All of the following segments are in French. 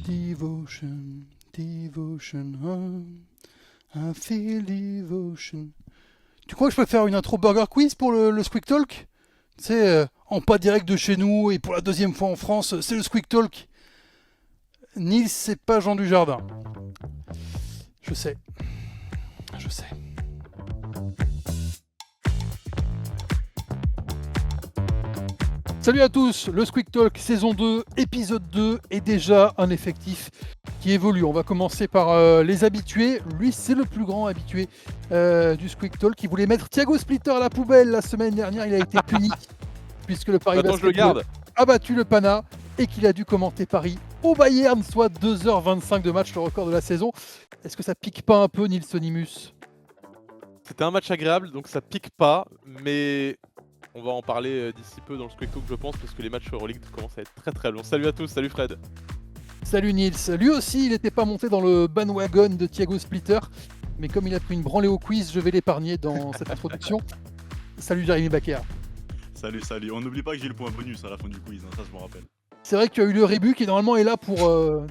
Devotion, devotion, I feel devotion. Tu crois que je peux faire une intro Burger Quiz pour le Squeak Talk? Tu sais, en pas direct de chez nous et pour la deuxième fois en France, c'est le Squeak Talk. Nils, c'est pas Jean Dujardin. Je sais. Je sais. Salut à tous, le Squeak Talk saison 2, épisode 2 est déjà un effectif qui évolue. On va commencer par les habitués. Lui, c'est le plus grand habitué du Squeak Talk. Il voulait mettre Thiago Splitter à la poubelle la semaine dernière. Il a été puni puisque le Paris Attends, je le Basketball garde. a battu le Pana et qu'il a dû commenter Paris au Bayern, soit 2h25 de match, le record de la saison. Est-ce que ça pique pas un peu, Nils Sonimus? C'était un match agréable, donc ça pique pas, mais on va en parler d'ici peu dans le Squeak Talk, je pense, parce que les matchs Euroleague commencent à être très très longs. Salut à tous, salut Fred. Salut Nils. Lui aussi, il n'était pas monté dans le bandwagon de Thiago Splitter, mais comme il a pris une branlée au quiz, je vais l'épargner dans cette introduction. Salut Jérémy Bakéa. Salut, salut. On n'oublie pas que j'ai le point bonus à la fin du quiz, ça je me rappelle. C'est vrai qu'il y a eu le rébut qui normalement est là pour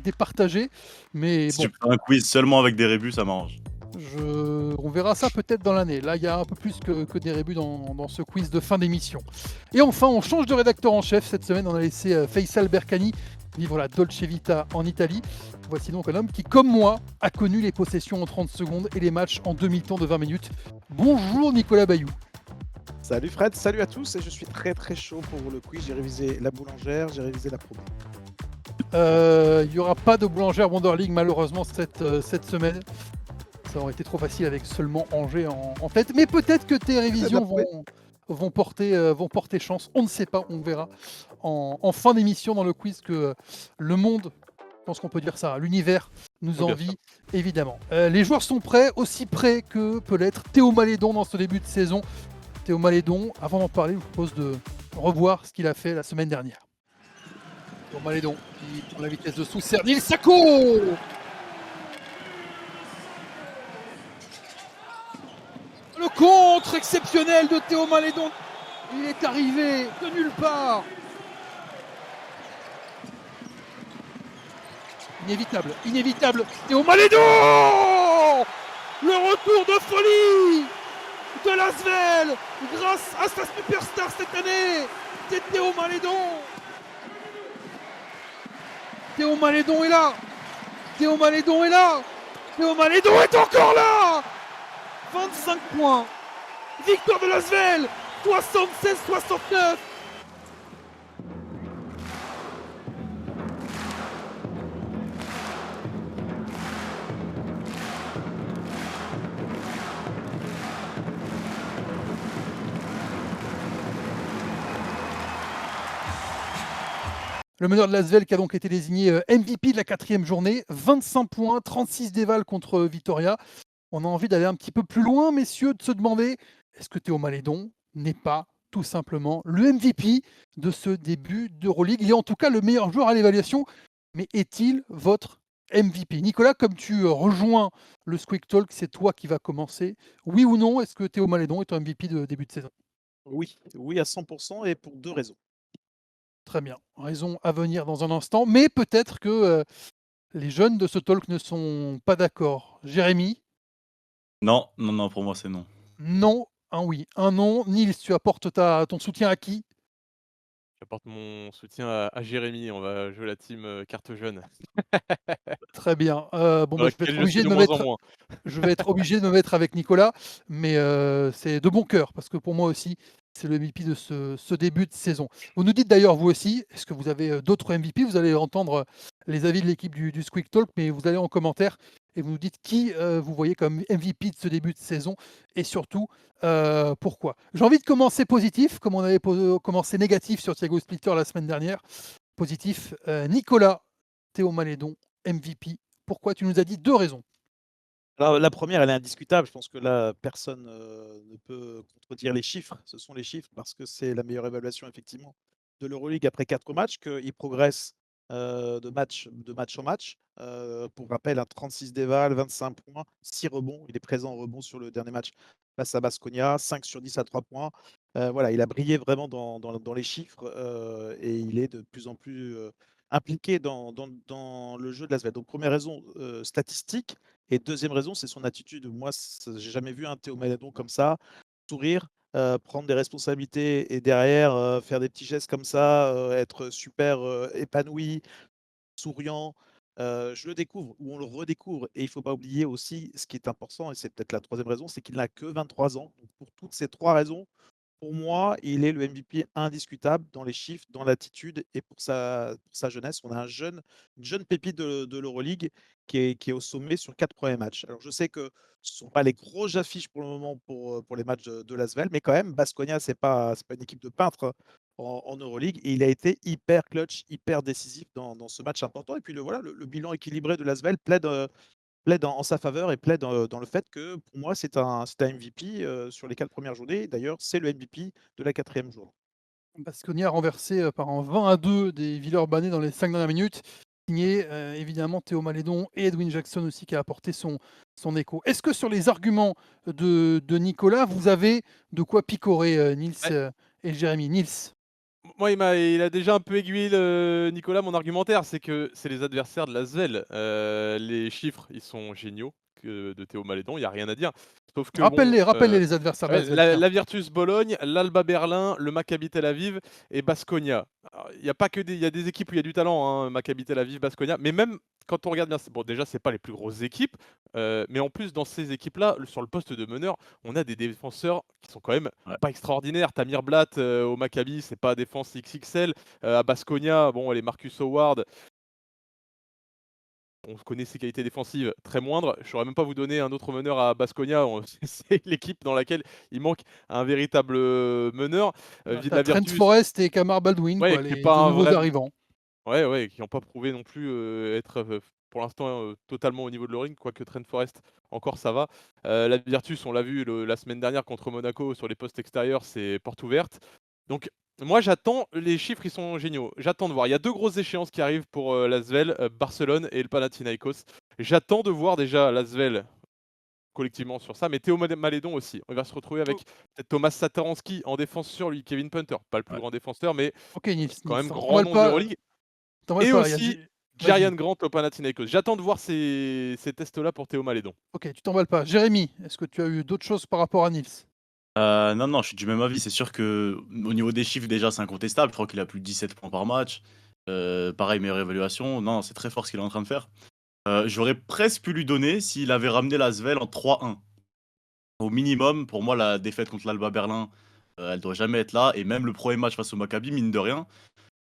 départager, mais Si bon, tu fais un quiz seulement avec des rébus, ça m'arrange. on verra ça peut-être dans l'année. Là, il y a un peu plus que des rébus dans ce quiz de fin d'émission. Et enfin, on change de rédacteur en chef. Cette semaine, on a laissé Faisal Berkani vivre la Dolce Vita en Italie. Voici donc un homme qui, comme moi, a connu les possessions en 30 secondes et les matchs en demi-temps de 20 minutes. Bonjour Nicolas Bayou. Salut Fred, salut à tous et je suis très très chaud pour le quiz. J'ai révisé la boulangère, j'ai révisé la promo. Il n'y aura pas de boulangère Wonder League malheureusement cette semaine. Ça aurait été trop facile avec seulement Angers en tête. Mais peut-être que tes révisions vont porter chance. On ne sait pas, on verra en fin d'émission dans le quiz que le monde, je pense qu'on peut dire ça, l'univers nous Oui, bien envie sûr. évidemment. Les joueurs sont prêts, aussi prêts que peut l'être Théo Malédon dans ce début de saison. Théo Malédon, avant d'en parler, je vous propose de revoir ce qu'il a fait la semaine dernière. Théo Malédon qui prend la vitesse de Sousserd. Nils Sako! Le contre exceptionnel de Théo Malédon. Il est arrivé de nulle part. Inévitable, inévitable. Théo Malédon! Le retour de folie de l'Asvel grâce à sa superstar cette année. C'est Théo Malédon. Théo Malédon est là. Théo Malédon est là. Théo Malédon est encore là. 25 points. Victoire de l'Asvel. 76-69. Le meneur de l'Asvel qui a donc été désigné MVP de la 4e journée. 25 points, 36 dévals contre Vitoria. On a envie d'aller un petit peu plus loin, messieurs, de se demander est-ce que Théo Malédon n'est pas tout simplement le MVP de ce début d'Euroleague? Il est en tout cas le meilleur joueur à l'évaluation, mais est-il votre MVP? Nicolas, comme tu rejoins le Squeak Talk, c'est toi qui vas commencer. Oui ou non, est-ce que Théo Malédon est un MVP de début de saison? Oui, oui à 100% et pour deux raisons. Très bien. Raison à venir dans un instant, mais peut-être que les jeunes de ce talk ne sont pas d'accord. Jérémy? Non, non, non, pour moi c'est non. Non, un oui, un non. Nils, tu apportes ton soutien à qui? J'apporte mon soutien à Jérémy, on va jouer la team carte jaune, Très bien. Bon, dans bah, je vais être laquelle je suis obligé de de me moins en mettre moins. je vais être obligé de me mettre avec Nicolas, mais c'est de bon cœur parce que pour moi aussi, c'est le MVP de ce début de saison. Vous nous dites d'ailleurs, vous aussi, est-ce que vous avez d'autres MVP? Vous allez entendre les avis de l'équipe du Squeak Talk, mais vous allez en commentaire et vous nous dites qui vous voyez comme MVP de ce début de saison et surtout pourquoi. J'ai envie de commencer positif, comme on avait commencé négatif sur Thiago Splitter la semaine dernière. Positif, Nicolas Théo Malédon, MVP. Pourquoi? Tu nous as dit deux raisons. Alors, la première, elle est indiscutable. Je pense que là, personne ne peut contredire les chiffres. Ce sont les chiffres parce que c'est la meilleure évaluation effectivement de l'Euroleague après 4 matchs, qu'il progresse de match en match. Pour rappel, 36 dévals, 25 points, 6 rebonds. Il est présent en rebond sur le dernier match face à Baskonia, 5 sur 10 à 3 points. Voilà, il a brillé vraiment dans les chiffres, et il est de plus en plus, impliqué dans le jeu de l'Asvel. Donc première raison, statistique, et deuxième raison, c'est son attitude. Moi, j'ai jamais vu un Théo Maledon comme ça, sourire, prendre des responsabilités et derrière, faire des petits gestes comme ça, être super, épanoui, souriant. Je le découvre ou on le redécouvre, et il faut pas oublier aussi ce qui est important, et c'est peut-être la troisième raison, c'est qu'il n'a que 23 ans. Donc pour toutes ces 3 raisons, pour moi, il est le MVP indiscutable dans les chiffres, dans l'attitude et pour sa jeunesse. On a une jeune pépite de l'Euroleague qui est au sommet sur 4 premiers matchs. Alors je sais que ce ne sont pas les grosses affiches pour le moment pour les matchs de l'Asvel, mais quand même, Baskonia, c'est pas une équipe de peintres en Euroleague, et il a été hyper clutch, hyper décisif dans ce match important. Et puis voilà, le bilan équilibré de l'Asvel plaide en sa faveur, et plaide dans le fait que pour moi, c'est un MVP sur les 4 premières journées. D'ailleurs, c'est le MVP de la 4e journée. Baskonia renversé, par un 20-2 des Villeurbanais dans les 5 dernières minutes. Signé, évidemment Théo Malédon et Edwin Jackson aussi qui a apporté son écho. Est-ce que sur les arguments de Nicolas, vous avez de quoi picorer, Nils, Ouais. et Jérémy? Nils? Moi, il a déjà un peu aiguillé Nicolas, mon argumentaire, c'est que c'est les adversaires de l'Asvel. Les chiffres, ils sont géniaux de Théo Malédon, il y a rien à dire. Sauf que bon, Rappelle-les les adversaires de ouais, l'Asvel, tiens. la Virtus Bologne, l'Alba Berlin, le Maccabi Tel Aviv et Baskonia. Alors, il y a pas que il y a des équipes où il y a du talent, hein, Maccabi Tel Aviv, Baskonia, mais même quand on regarde bien, bon déjà c'est pas les plus grosses équipes, mais en plus dans ces équipes-là, sur le poste de meneur, on a des défenseurs qui sont quand même Ouais. pas extraordinaires. Tamir Blatt au Maccabi, c'est pas défense XXL. À Baskonia, bon, les Marcus Howard, on connaît ses qualités défensives très moindres. Je ne saurais même pas vous donner un autre meneur à Baskonia. C'est l'équipe dans laquelle il manque un véritable meneur. Ouais, tu La Trent Virtus, Forrest et Kamar Baldwin, ouais, quoi, qui est les pas 2 un nouveaux vrai, arrivants. ouais, ouais, qui n'ont pas prouvé non plus être pour l'instant totalement au niveau de l'Euroleague, quoique Trent Forrest, encore ça va. La Virtus, on l'a vu la semaine dernière contre Monaco sur les postes extérieurs, c'est porte ouverte. Donc, moi, j'attends, les chiffres, ils sont géniaux. J'attends de voir. Il y a deux grosses échéances qui arrivent pour l'Asvel, Barcelone et le Panathinaikos. J'attends de voir déjà l'Asvel collectivement sur ça, mais Théo Malédon aussi. On va se retrouver Oh, avec peut-être Thomas Satoransky en défense sur lui, Kevin Punter, pas le plus Ouais. grand défenseur, mais OK Nils, quand Nils, même on grand t'emballe nom de pas, l'Euroleague. t'emballe Et pas, il y a aussi Jarian vas-y. Grant au Panathinaikos. J'attends de voir ces tests-là pour Théo Malédon. OK, tu t'emballes pas. Jérémy, est-ce que tu as eu d'autres choses par rapport à Nils? Non, non, je suis du même avis. C'est sûr que au niveau des chiffres, déjà, c'est incontestable. Je crois qu'il a plus de 17 points par match. Pareil, meilleure évaluation. Non, c'est très fort ce qu'il est en train de faire. J'aurais presque pu lui donner s'il avait ramené la Svel en 3-1. Au minimum, pour moi, la défaite contre l'Alba Berlin, elle doit jamais être là. Et même le premier match face au Maccabi, mine de rien,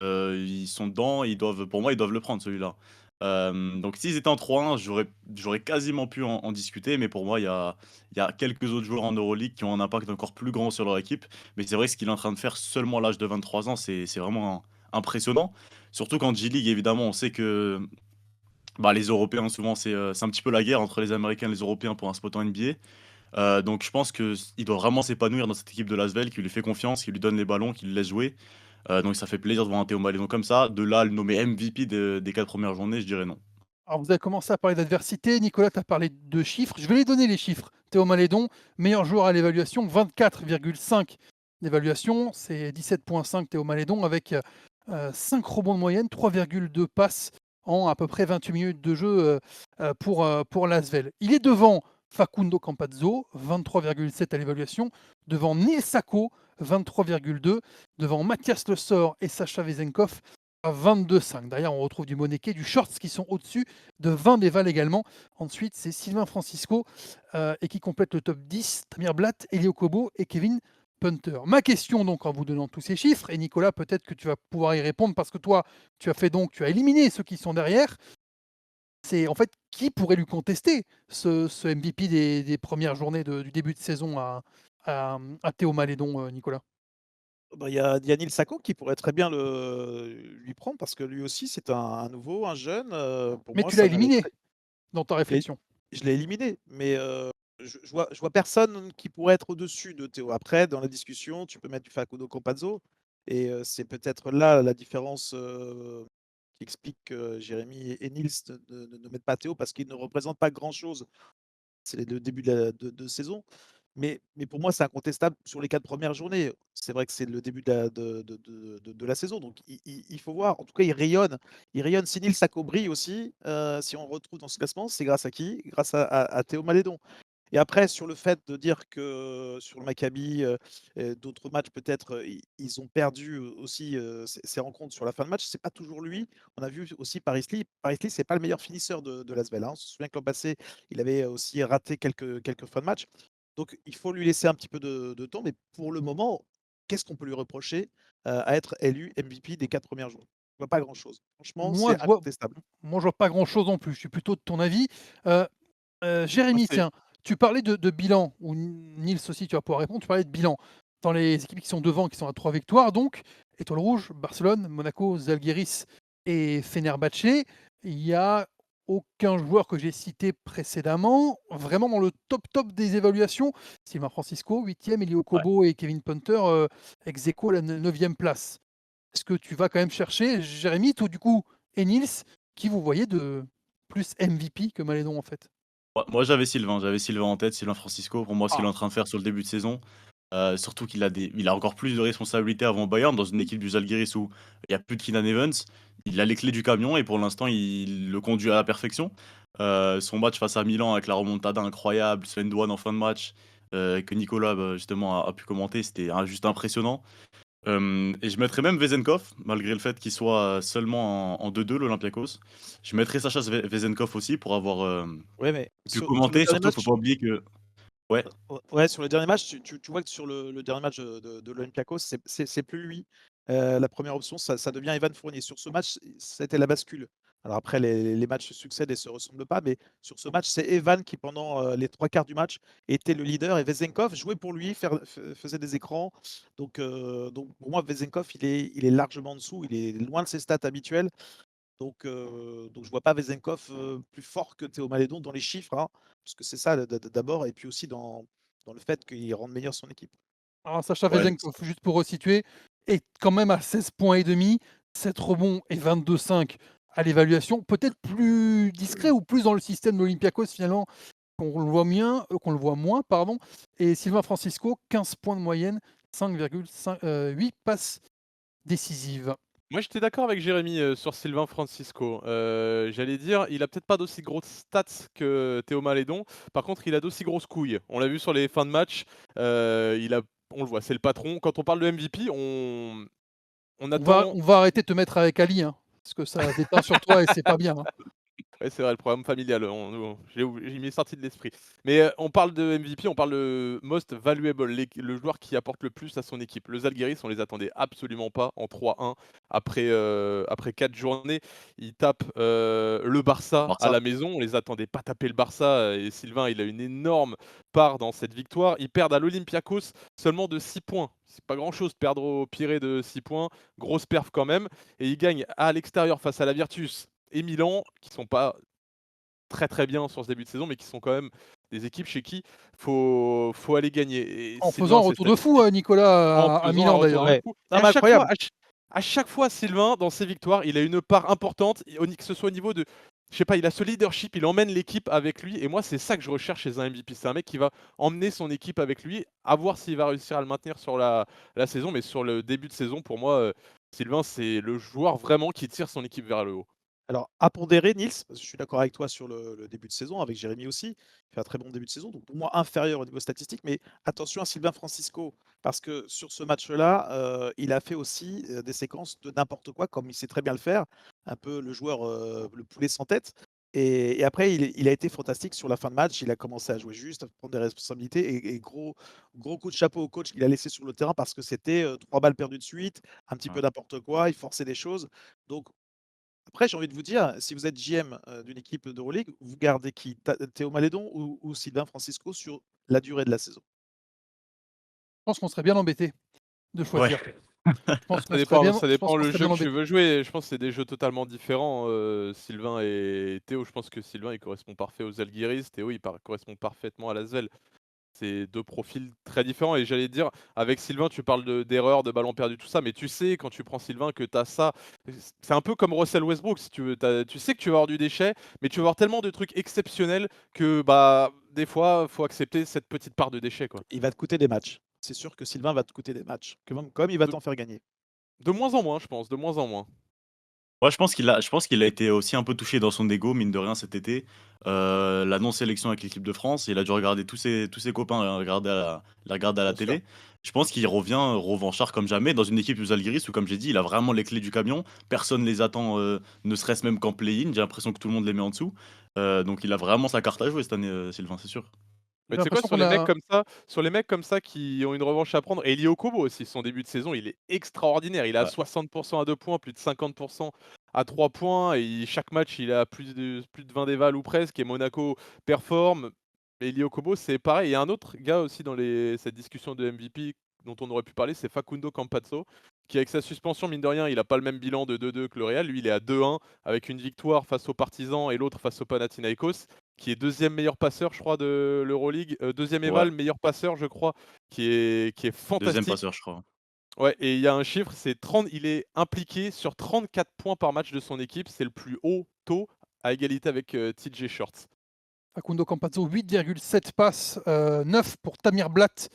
ils sont dedans, pour moi, ils doivent le prendre celui-là. Donc s'ils étaient en 3-1, j'aurais quasiment pu en discuter, mais pour moi, il y a quelques autres joueurs en Euroleague qui ont un impact encore plus grand sur leur équipe. Mais c'est vrai que ce qu'il est en train de faire seulement à l'âge de 23 ans, c'est vraiment impressionnant. Surtout qu'en G-League, évidemment, on sait que bah, les Européens, souvent, c'est un petit peu la guerre entre les Américains et les Européens pour un spot en NBA. Donc je pense qu'il doit vraiment s'épanouir dans cette équipe de Lasvel, qui lui fait confiance, qui lui donne les ballons, qui le laisse jouer. Donc ça fait plaisir de voir un Théo Malédon comme ça. De là, à le nommer MVP des 4 premières journées, je dirais non. Alors vous avez commencé à parler d'adversité, Nicolas, tu as parlé de chiffres. Je vais les donner les chiffres. Théo Malédon, meilleur joueur à l'évaluation, 24,5 d'évaluation, c'est 17,5 Théo Malédon avec 5 rebonds de moyenne, 3,2 passes en à peu près 28 minutes de jeu pour l'Asvel. Il est devant Facundo Campazzo, 23,7 à l'évaluation, devant Nils Sako, 23,2, devant Mathias Le Sort et Sacha Vezenkov à 22,5. Derrière, on retrouve du Moneke, du Shorts qui sont au-dessus de 20 Deval également. Ensuite, c'est Sylvain Francisco et qui complète le top 10, Tamir Blatt, Elio Kobo et Kevin Punter. Ma question donc en vous donnant tous ces chiffres, et Nicolas, peut-être que tu vas pouvoir y répondre parce que toi, tu as éliminé ceux qui sont derrière. C'est en fait qui pourrait lui contester ce MVP des premières journées du début de saison à Théo Malédon, Nicolas? Bah, il y a Nils Sako qui pourrait très bien lui prendre, parce que lui aussi, c'est un nouveau, un jeune. Pour Mais moi, tu l'as ça éliminé mériterait. dans ta Je l'ai réflexion. je l'ai éliminé, mais je vois personne qui pourrait être au-dessus de Théo. Après, dans la discussion, tu peux mettre du Facundo Campazzo, et c'est peut-être là la différence qui explique que Jérémy et Nils ne mettent pas Théo, parce qu'ils ne représentent pas grand-chose. C'est le début de saison. Mais pour moi, c'est incontestable sur les 4 premières journées. C'est vrai que c'est le début de la saison, donc il faut voir. En tout cas, il rayonne. Il rayonne. Si Nils Sako brille aussi, si on le retrouve dans ce classement, c'est grâce à qui? Grâce à Théo Malédon. Et après, sur le fait de dire que sur le Maccabi, d'autres matchs peut-être, ils ont perdu aussi, ces rencontres sur la fin de match, c'est pas toujours lui. On a vu aussi Paris Lee. Paris Lee, c'est pas le meilleur finisseur de l'Asvel, hein. On se souvient que l'an passé, il avait aussi raté quelques fins de match. Donc il faut lui laisser un petit peu de temps, mais pour le moment, qu'est-ce qu'on peut lui reprocher, à être élu MVP des 4 premières journées? Je vois pas grand-chose. Franchement, Moi, c'est je vois incontestable. moi, je vois pas grand-chose non plus. Je suis plutôt de ton avis. Heu Moi, Jérémy, c'est tiens, tu parlais de bilan, ou Nils aussi, tu vas pouvoir répondre, tu parlais de bilan. Dans les équipes qui sont devant, qui sont à 3 victoires donc, Étoile rouge, Barcelone, Monaco, Zalgiris et Fenerbahçe, il y a aucun joueur que j'ai cité précédemment, vraiment dans le top des évaluations. Sylvain Francisco, 8e, Elio Ouais. Kobo et Kevin Punter, ex aequo à la 9e place. Est-ce que tu vas quand même chercher, Jérémy, toi du coup, et Nils, qui vous voyez de plus MVP que Malédon en fait? Moi, j'avais Sylvain en tête, Sylvain Francisco. Pour moi, ce qu'il est Ah! en train de faire sur le début de saison, surtout il a encore plus de responsabilités avant Bayern dans une équipe du Žalgiris où il y a plus de Keenan Evans. Il a les clés du camion et pour l'instant, il le conduit à la perfection. Son match face à Milan avec la remontada incroyable, Sven Douan en fin de match, que Nicolas, justement a pu commenter, c'était juste impressionnant. Et je mettrais même Vezenkov, malgré le fait qu'il soit seulement en 2-2, l'Olympiakos. Je mettrais Sacha Vezenkov aussi pour avoir Ouais, mais pu sur le commenter. dernier Surtout, faut match. pas oublier que ouais, Ouais, sur le dernier match, tu vois que sur le dernier match, de l'Olympiakos, c'est plus lui, la première option, ça devient Evan Fournier. Sur ce match, ça a été la bascule. Alors après les matchs se succèdent et se ressemblent pas, mais sur ce match, c'est Evan qui pendant, les 3 quarts du match était le leader et Vezenkov jouait pour lui, faisait des écrans. Donc pour moi, Vezenkov, il est largement en dessous, il est loin de ses stats habituelles. Donc je vois pas Vezenkov, plus fort que Théo Malédon dans les chiffres, hein, parce que c'est ça d'abord et puis aussi dans le fait qu'il rende meilleure son équipe. Alors Sacha ouais, Vezenkov, juste pour resituer, est quand même à 16 points et demi, 7 rebonds et 22,5 à l'évaluation. Peut-être plus discret ou plus dans le système de l'Olympiakos finalement, qu'on le voit moins, pardon. Et Sylvain Francisco, 15 points de moyenne, 5,5 8 passes décisives. Moi, j'étais d'accord avec Jérémy, sur Sylvain Francisco. J'allais dire, il a peut-être pas d'aussi grosses stats que Théo Malédon. Par contre, il a d'aussi grosses couilles. On l'a vu sur les fins de match, on le voit, c'est le patron. Quand on parle de MVP, on On va attend. on va arrêter de te mettre avec Ali, hein, parce que ça déteint sur toi et c'est pas bien, hein. Ouais, c'est vrai, le programme familial, il m'est sorti de l'esprit. Mais, on parle de MVP, on parle de most valuable, le joueur qui apporte le plus à son équipe. Le Žalgiris, on les attendait absolument pas en 3-1 après 4 journées. Ils tapent, le Barça à Barça. la maison, on les attendait pas taper le Barça, et Sylvain, il a une énorme part dans cette victoire. Ils perdent à l'Olympiakos seulement de 6 points. C'est pas grand-chose de perdre au Pirée de 6 points, grosse perf quand même, et ils gagnent à l'extérieur face à la Virtus et Milan, qui sont pas très bien sur ce début de saison, mais qui sont quand même des équipes chez qui faut aller gagner. Et En faisant Sylvain, un ses retour de fou, statistiques, Nicolas, en à faisant un Milan retour d'ailleurs, de hein. Ouais. fou. Et Non mais incroyable! à chaque fois, Sylvain, dans ses victoires, il a une part importante, que ce soit au niveau de, je sais pas, il a ce leadership, il emmène l'équipe avec lui. Et moi, c'est ça que je recherche chez un MVP. C'est un mec qui va emmener son équipe avec lui, à voir s'il va réussir à le maintenir sur la saison. Mais sur le début de saison, pour moi, Sylvain, c'est le joueur vraiment qui tire son équipe vers le haut. Alors, à pondérer, Nils, parce que je suis d'accord avec toi sur le début de saison, avec Jérémy aussi, il fait un très bon début de saison, donc pour moi inférieur au niveau statistique, mais attention à Sylvain Francisco, parce que sur ce match-là, il a fait aussi des séquences de n'importe quoi, comme il sait très bien le faire, un peu le joueur, le poulet sans tête. Et après, il a été fantastique sur la fin de match, il a commencé à jouer juste, à prendre des responsabilités, et gros coup de chapeau au coach qu'il a laissé sur le terrain, parce que c'était 3 balles perdues de suite, un petit peu Ouais. n'importe quoi, il forçait des choses. Donc après, j'ai envie de vous dire, si vous êtes GM, d'une équipe d'Euroleague, vous gardez qui? Théo Malédon ou Sylvain Francisco sur la durée de la saison? Je pense qu'on serait bien embêté de Ouais. choisir. Je Ça pense dépend qu'on le serait jeu bien que tu embêté. veux jouer. Je pense que c'est des jeux totalement différents, Sylvain et Théo. Je pense que Sylvain, il correspond parfait aux Zalgiris. Théo, correspond parfaitement à l'Asvel. C'est 2 profils très différents et j'allais dire, avec Sylvain, tu parles d'erreurs, de ballons perdus, tout ça, mais tu sais quand tu prends Sylvain que tu as ça. C'est un peu comme Russell Westbrook si tu veux. Tu sais que tu vas avoir du déchet, mais tu vas avoir tellement de trucs exceptionnels que, bah, des fois, faut accepter cette petite part de déchet, quoi. Il va te coûter des matchs. C'est sûr que Sylvain va te coûter des matchs. Comme il va De t'en faire gagner. de moins en moins, je pense, de moins en moins. Ouais, je pense qu'il a été aussi un peu touché dans son ego, mine de rien, cet été. La non-sélection avec l'équipe de France, il a dû regarder tous ses copains les regarder à la Bien sûr. télé. Je pense qu'il revient revanchard comme jamais dans une équipe Zalgiris où, comme j'ai dit, il a vraiment les clés du camion. Personne les attend, ne serait-ce même qu'en play-in. J'ai l'impression que tout le monde les met en dessous. Donc il a vraiment sa carte à jouer cette année, Sylvain, c'est sûr. Mais J'ai tu sais quoi? l'impression qu'on a Sur les mecs comme ça qui ont une revanche à prendre, Elie Okobo aussi, son début de saison, il est extraordinaire. Il est à Ouais. 60 à 2 points, plus de 50 à 3 points et chaque match, il a plus de 20 dévals ou presque et Monaco performe. Elie Okobo, c'est pareil. Il y a un autre gars aussi dans cette discussion de MVP dont on aurait pu parler, c'est Facundo Campazzo, qui avec sa suspension, mine de rien, il a pas le même bilan de 2-2 que le Real. Lui, il est à 2-1 avec une victoire face aux Partisans et l'autre face au Panathinaikos qui est deuxième meilleur passeur, je crois, de l'Euroleague. Deuxième Ouais, éval, meilleur passeur, je crois, qui est deuxième fantastique. passeur, je crois. Ouais, et il y a un chiffre, c'est 30, il est impliqué sur 34 points par match de son équipe. C'est le plus haut taux à égalité avec TJ Shorts. Facundo Campazzo, 8,7 passes, 9 pour Tamir Blatt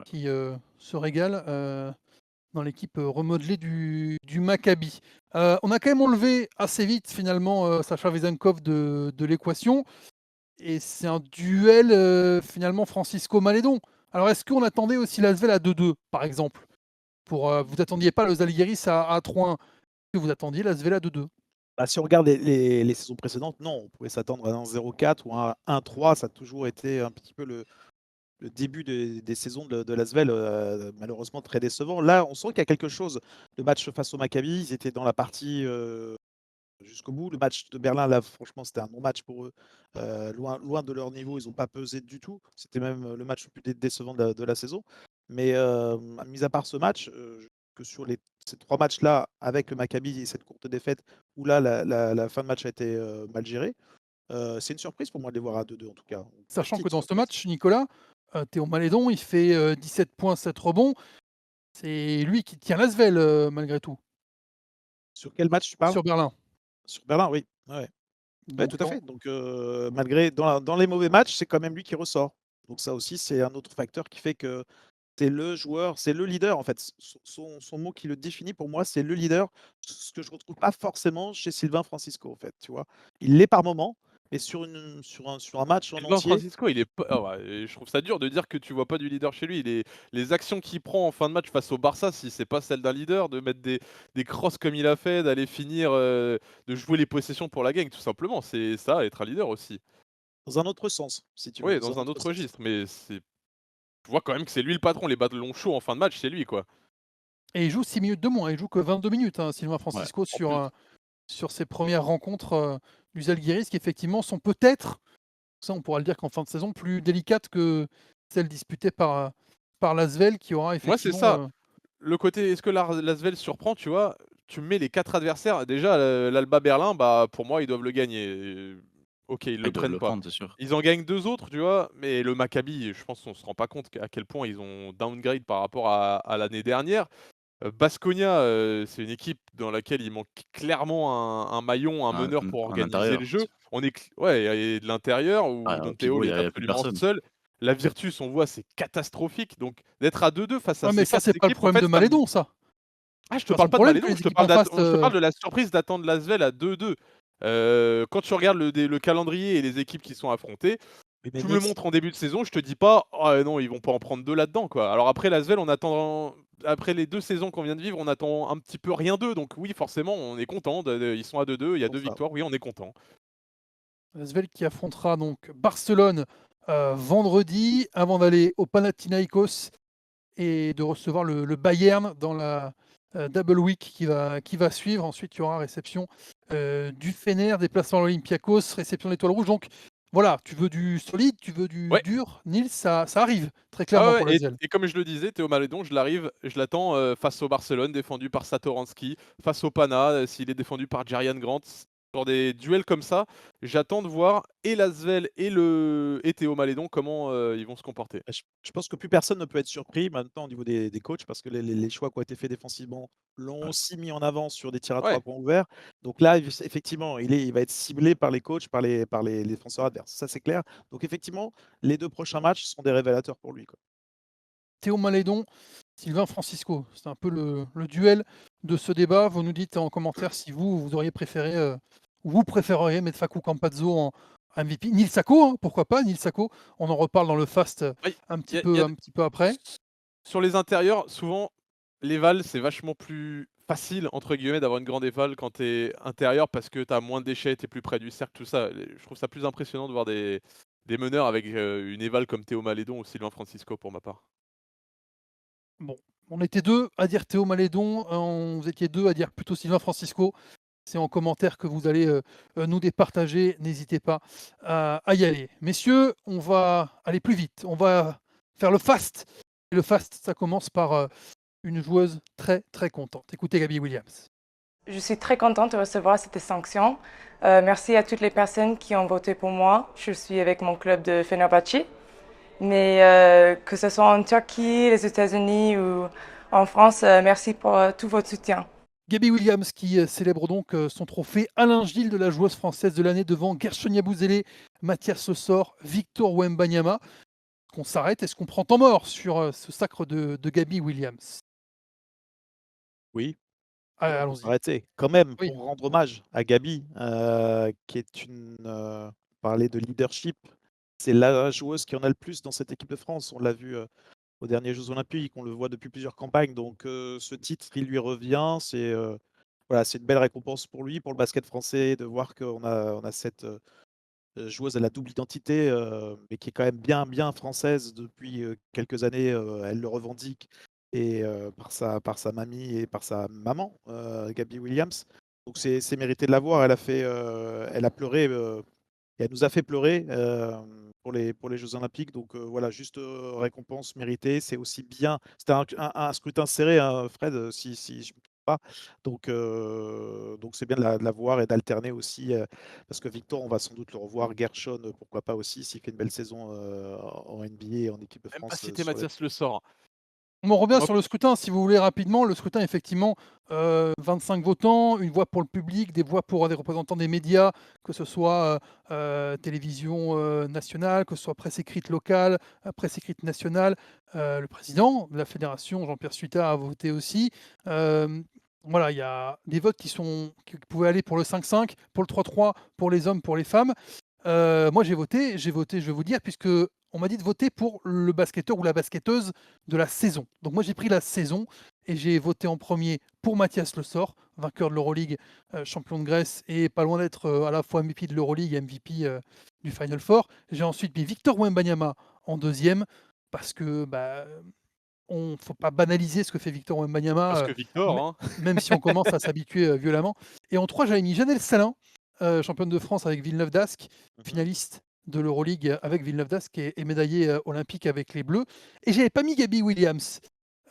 qui se régale dans l'équipe remodelée du Maccabi. On a quand même enlevé assez vite finalement Sacha Vezenkov de l'équation et c'est un duel finalement Francisco-Malédon. Alors est-ce qu'on attendait aussi l'Asvel à 2-2 par exemple vous attendiez pas le Zalgiris à 3-1, que vous attendiez l'Asvel à 2-2? Bah, si on regarde les saisons précédentes, non, on pouvait s'attendre à un 0-4 ou un 1-3. Ça a toujours été un petit peu le début des saisons de l'Asvel, malheureusement très décevant. Là, on sent qu'il y a quelque chose. Le match face au Maccabi, ils étaient dans la partie jusqu'au bout. Le match de Berlin, là, franchement, c'était un non-match pour eux. Loin de leur niveau, ils n'ont pas pesé du tout. C'était même le match le plus décevant de la saison. Mais mis à part ce match, que sur ces 3 matchs-là, avec le Maccabi et cette courte défaite, où là, la fin de match a été mal gérée, c'est une surprise pour moi de les voir à 2-2 en tout cas. Une Sachant que petite dans ce surprise. match, Nicolas, Théo Malédon, il fait 17 points, 7 rebonds. C'est lui qui tient l'Asvel malgré tout, Sur quel match tu parles? sur Berlin. Sur Berlin, oui. Ouais. Ouais, Donc tout à fait. Donc, malgré dans les mauvais matchs, c'est quand même lui qui ressort. Donc ça aussi, c'est un autre facteur qui fait que c'est le joueur, c'est le leader en fait. Son mot qui le définit pour moi, c'est le leader. Ce que je retrouve pas forcément chez Sylvain Francisco, en fait, tu vois? Il l'est par moment, mais sur un match en Sylvain entier, Francisco, il est pas ouais, je trouve ça dur de dire que tu vois pas du leader chez lui. Les actions qu'il prend en fin de match face au Barça, si c'est pas celle d'un leader, de mettre des crosses comme il a fait, d'aller finir, de jouer les possessions pour la gagne, tout simplement, c'est ça, être un leader aussi. dans un autre sens, si tu veux, Oui, dans un dans un autre autre sens. registre, mais tu vois quand même que c'est lui le patron. Les ballons chauds en fin de match, c'est lui, quoi. Et il joue 6 minutes de moins, il joue que 22 minutes, hein, Sylvain Ouais. Francisco En plus. sur ses premières rencontres du Zalgiris qui effectivement sont peut-être, ça on pourra le dire qu'en fin de saison, plus délicates que celles disputées par l'Asvel qui aura Moi, c'est effectivement ça. Le côté, est-ce que l'Asvel surprend, tu vois? Tu mets les 4 adversaires, déjà, l'Alba Berlin, bah, pour moi, ils doivent le gagner. OK, ils Ah, le ils doivent prennent le pas. prendre, c'est sûr. Ils en gagnent 2 autres, tu vois? Mais le Maccabi, je pense qu'on se rend pas compte à quel point ils ont downgrade par rapport à l'année dernière. Baskonia, c'est une équipe dans laquelle il manque clairement un maillon, un meneur pour Un organiser le intérieur. jeu. On est ouais et de l'intérieur où Ouais, au Dante pivot, Hall il y est a y a plus absolument personne. seul. La Virtus, on voit, c'est catastrophique. Donc d'être à 2-2 face à ouais, mais ces ça 4 c'est pas le équipes, en problème fait, de ça me Malédon ça. je C'est te pas parle son pas de problème que Malédon, les équipes en face, je te parle de la surprise d'attendre l'Asvel à 2-2. Quand tu regardes le calendrier et les équipes qui sont affrontées, Oui, mais tu me le Nils, montres en début de saison, je te dis pas: «Oh non, ils vont pas en prendre 2 là-dedans, quoi». Alors après l'Asvel, on attend après les 2 saisons qu'on vient de vivre, on attend un petit peu rien d'eux, donc oui, forcément, on est content ils sont à 2-2, il y a pour 2 ça. victoires, oui, on est content. l'Asvel qui affrontera donc Barcelone vendredi avant d'aller au Panathinaikos et de recevoir le Bayern dans la double week qui va suivre. Ensuite, il y aura réception du Fener, déplacement à l'Olympiakos, réception de l'Étoile Rouge. Donc voilà, tu veux du solide, tu veux du Ouais, dur. Nils, ça arrive très ah clairement ouais pour l'Asvel. et comme je le disais, Théo Maledon, je l'attends, face au Barcelone défendu par Satoransky, face au Pana, s'il est défendu par Jerian Grant. sur des duels comme ça, j'attends de voir et Lasvel et Théo Malédon comment, ils vont se comporter. Je pense que plus personne ne peut être surpris maintenant au niveau des coachs parce que les choix qui ont été faits défensivement l'ont aussi mis en avant sur des tirs à 3 Ouais, points ouverts. Donc là, effectivement, il va être ciblé par les coachs, par les défenseurs adverses. Ça, c'est clair. Donc effectivement, les 2 prochains matchs seront des révélateurs pour lui, quoi. Théo Malédon, Sylvain Francisco, c'est un peu le duel de ce débat. Vous nous dites en commentaire si vous auriez préféré, ou vous préféreriez mettre Facu Campazzo en MVP. Nil Sako, hein, pourquoi pas, Nil Sako. On en reparle dans le fast ouais, un il petit y a il y a peu, un petit peu après. sur les intérieurs, souvent, l'éval, c'est vachement plus «facile» entre guillemets d'avoir une grande éval quand tu es intérieur parce que tu as moins de déchets, tu es plus près du cercle, tout ça. Je trouve ça plus impressionnant de voir des meneurs avec, une éval comme Théo Malédon ou Sylvain Francisco pour ma part. Bon, on était 2 à dire Théo Malédon, vous étiez 2 à dire plutôt Sylvain Francisco. C'est en commentaire que vous allez, nous départager. N'hésitez pas à y aller. Messieurs, on va aller plus vite. On va faire le fast. Et le fast, ça commence par, une joueuse très, très contente. Écoutez Gabby Williams. Je suis très contente de recevoir cette sanction. Merci à toutes les personnes qui ont voté pour moi. Je suis avec mon club de Fenerbahçe. Mais que ce soit en Turquie, les États-Unis ou en France, merci pour tout votre soutien. Gabby Williams qui célèbre donc son trophée Alain Gilles de la joueuse française de l'année devant Gershon Yabusele, Mathias Le Sort, Victor Wembanyama. Est-ce qu'on s'arrête? Est-ce qu'on prend temps mort sur ce sacre de Gabby Williams? Oui, Ah, on peut allons-y. s'arrêter. Quand même, Oui. pour rendre hommage à Gabi, qui est parler de leadership, c'est la joueuse qui en a le plus dans cette équipe de France. On l'a vu, aux derniers jeux olympiques, on le voit depuis plusieurs campagnes, donc ce titre, il lui revient. Voilà, c'est une belle récompense pour lui, pour le basket français, de voir qu'on a cette, joueuse à la double identité, mais qui est quand même bien, bien française depuis, quelques années, elle le revendique et par sa mamie et par sa maman, Gabby Williams. Donc c'est mérité de la voir. Elle a pleuré, et elle nous a fait pleurer, pour les jeux olympiques. Donc voilà, juste, récompense méritée. C'est aussi bien c'était un scrutin serré, hein, Fred, si je me trompe pas. Donc c'est bien de la voir et d'alterner aussi, parce que Victor, on va sans doute le revoir. Gershon, pourquoi pas aussi, s'il fait une belle saison, en NBA et en équipe de Même pas France, citer sur les Mathias Le Sort. On revient Moi sur le scrutin, si vous voulez rapidement. Le scrutin, effectivement, 25 votants, une voix pour le public, des voix pour des représentants des médias, que ce soit télévision nationale, que ce soit presse écrite locale, presse écrite nationale. Le président de la fédération, Jean-Pierre Suita, a voté aussi. Euh, voilà, il y a des votes qui pouvaient aller pour le 5-5, pour le 3-3, pour les hommes, pour les femmes. Moi, j'ai voté, je vais vous dire, puisque on m'a dit de voter pour le basketteur ou la basketteuse de la saison. Donc moi, j'ai pris la saison et j'ai voté en premier pour Mathias Le Sort, vainqueur de l'Euroleague, champion de Grèce et pas loin d'être à la fois MVP de l'Euroleague et MVP du Final Four. J'ai ensuite mis Victor Wembanyama en deuxième parce que on faut pas banaliser ce que fait Victor parce Wembanyama, que Victor, hein. même si on commence à s'habituer violemment. Et en 3, j'avais mis Janelle Salin, championne de France avec Villeneuve d'Ascq, Mmh. finaliste de l'Euroleague avec Villeneuve d'Ascq et médaillée olympique avec les Bleus. Et j'avais pas mis Gabby Williams.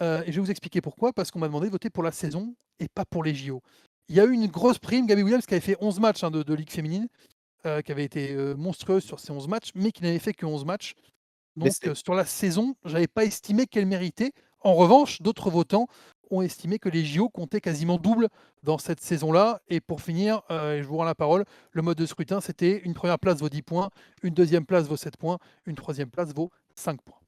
Et je vais vous expliquer pourquoi. Parce qu'on m'a demandé de voter pour la saison et pas pour les JO. Il y a eu une grosse prime, Gabby Williams qui avait fait 11 matchs de Ligue féminine, qui avait été monstrueuse sur ces 11 matchs, mais qui n'avait fait que 11 matchs. Donc, Blessé. sur la saison, j'avais pas estimé qu'elle méritait. En revanche, d'autres votants ont estimé que les JO comptaient quasiment double dans cette saison-là. Et pour finir, et je vous rends la parole, le mode de scrutin, c'était une première place vaut 10 points, une deuxième place vaut 7 points, une troisième place vaut 5 points.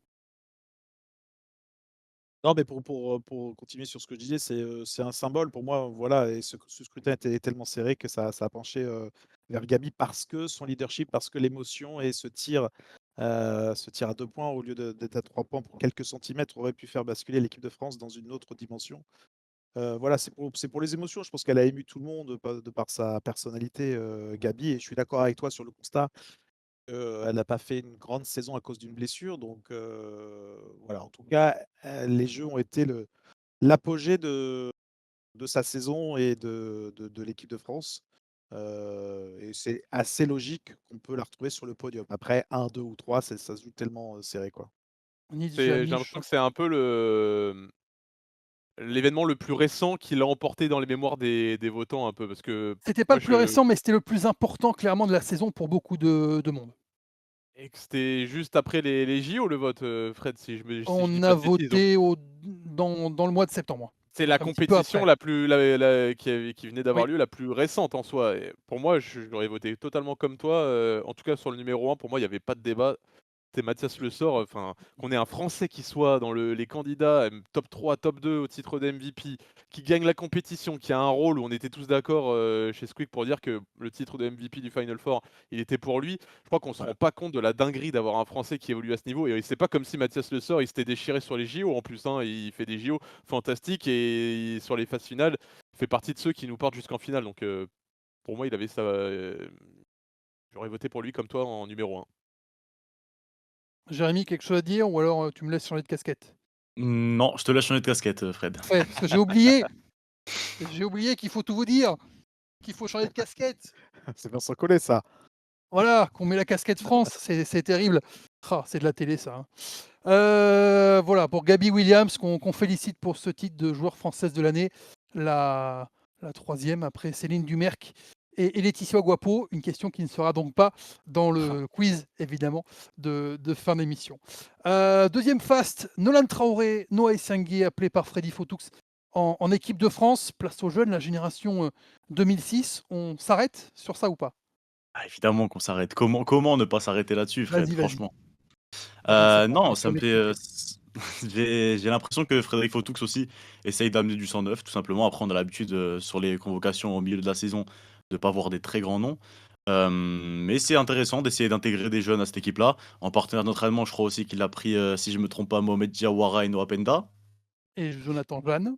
Non, mais pour continuer sur ce que je disais, c'est un symbole pour moi, voilà. Et ce scrutin était tellement serré que ça a penché, vers Gabi parce que son leadership, parce que l'émotion et ce tir à 2 points au lieu d'être à 3 points pour quelques centimètres aurait pu faire basculer l'équipe de France dans une autre dimension. Voilà, c'est pour les émotions. Je pense qu'elle a ému tout le monde, de par sa personnalité, Gabi. Et je suis d'accord avec toi sur le constat. Elle n'a pas fait une grande saison à cause d'une blessure. Donc voilà, en tout cas, les Jeux ont été l'apogée de sa saison et de l'équipe de France. Et c'est assez logique qu'on peut la retrouver sur le podium. Après 1, 2 ou 3, ça se joue tellement, serré, quoi. On y a déjà J'ai mis l'impression que c'est un peu le, l'événement le plus récent qui l'a emporté dans les mémoires des votants un peu parce que C'était pas moi le plus je récent, mais c'était le plus important clairement de la saison pour beaucoup de monde. et que c'était juste après les JO le vote, Fred, si je dis On a pas de bêtises, donc voté dans le mois de septembre, c'est la donc un petit peu compétition après. la plus qui venait d'avoir Oui. lieu, la plus récente en soi et pour moi, j'aurais voté totalement comme toi, en tout cas sur le numéro 1 pour moi, il y avait pas de débat. C'est Mathias Le Sort, enfin, qu'on ait un Français qui soit dans les candidats top 3, top 2 au titre de MVP, qui gagne la compétition, qui a un rôle où on était tous d'accord chez Squeak pour dire que le titre de MVP du Final Four, il était pour lui. Je crois qu'on se Ouais. rend pas compte de la dinguerie d'avoir un Français qui évolue à ce niveau. Et c'est pas comme si Mathias Le Sort, il s'était déchiré sur les JO en plus. Hein, il fait des JO fantastiques et sur les phases finales, il fait partie de ceux qui nous portent jusqu'en finale. Donc pour moi, il avait ça. J'aurais voté pour lui comme toi en numéro 1. Jérémy, quelque chose à dire ou alors, tu me laisses changer de casquette? Non, je te laisse changer de casquette, Fred. Ouais, parce que j'ai oublié qu'il faut tout vous dire, qu'il faut changer de casquette. C'est Vincent Collet, ça. Voilà, qu'on met la casquette France, c'est terrible. Ah, c'est de la télé ça, hein. Voilà, pour Gabi Williams, qu'on félicite pour ce titre de joueur française de l'année, la 3e après Céline Dumerc et Laetitia Guapo. Une question qui ne sera donc pas dans le quiz, évidemment, de fin d'émission. 2e fast, Nolan Traoré, Noah Essangué, appelé par Freddy Fotoux en équipe de France. Place aux jeunes, la génération 2006. On s'arrête sur ça ou pas? Ah, évidemment qu'on s'arrête. Comment ne pas s'arrêter là-dessus, Fred, Vas-y. franchement? C'est parti, Non, je te ça me laisse plaît, kiffer. j'ai l'impression que Frédéric Fautoux aussi essaye d'amener du sang neuf, tout simplement. Après, on a l'habitude, sur les convocations au milieu de la saison, de pas voir des très grands noms. Mais c'est intéressant d'essayer d'intégrer des jeunes à cette équipe-là. En partenaire d'entraînement, je crois aussi qu'il a pris, si je me trompe pas, Mohamed Diawara et Noah Penda. Et Jonathan Jeanne.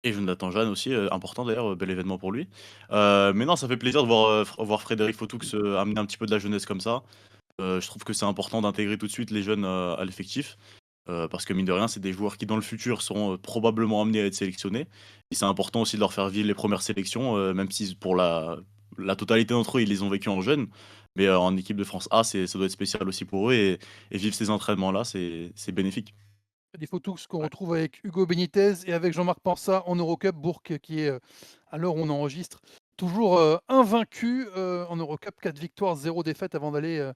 Et Jonathan Jeanne aussi, important d'ailleurs, bel événement pour lui. Mais non, ça fait plaisir de voir Frédéric Fautoux, amener un petit peu de la jeunesse comme ça. Je trouve que c'est important d'intégrer tout de suite les jeunes, à l'effectif, parce que mine de rien, c'est des joueurs qui dans le futur seront, probablement amenés à être sélectionnés et c'est important aussi de leur faire vivre les premières sélections, même si pour la totalité d'entre eux, ils les ont vécues en jeunes. Mais, en équipe de France A, ça doit être spécial aussi pour eux et vivre ces entraînements-là, c'est bénéfique. Des photos qu'on Ouais. retrouve avec Hugo Benitez et avec Jean-Marc Pensat en Eurocup. Bourg qui est, à l'heure où on enregistre, toujours invaincu en Eurocup. 4 victoires, 0 défaite avant d'aller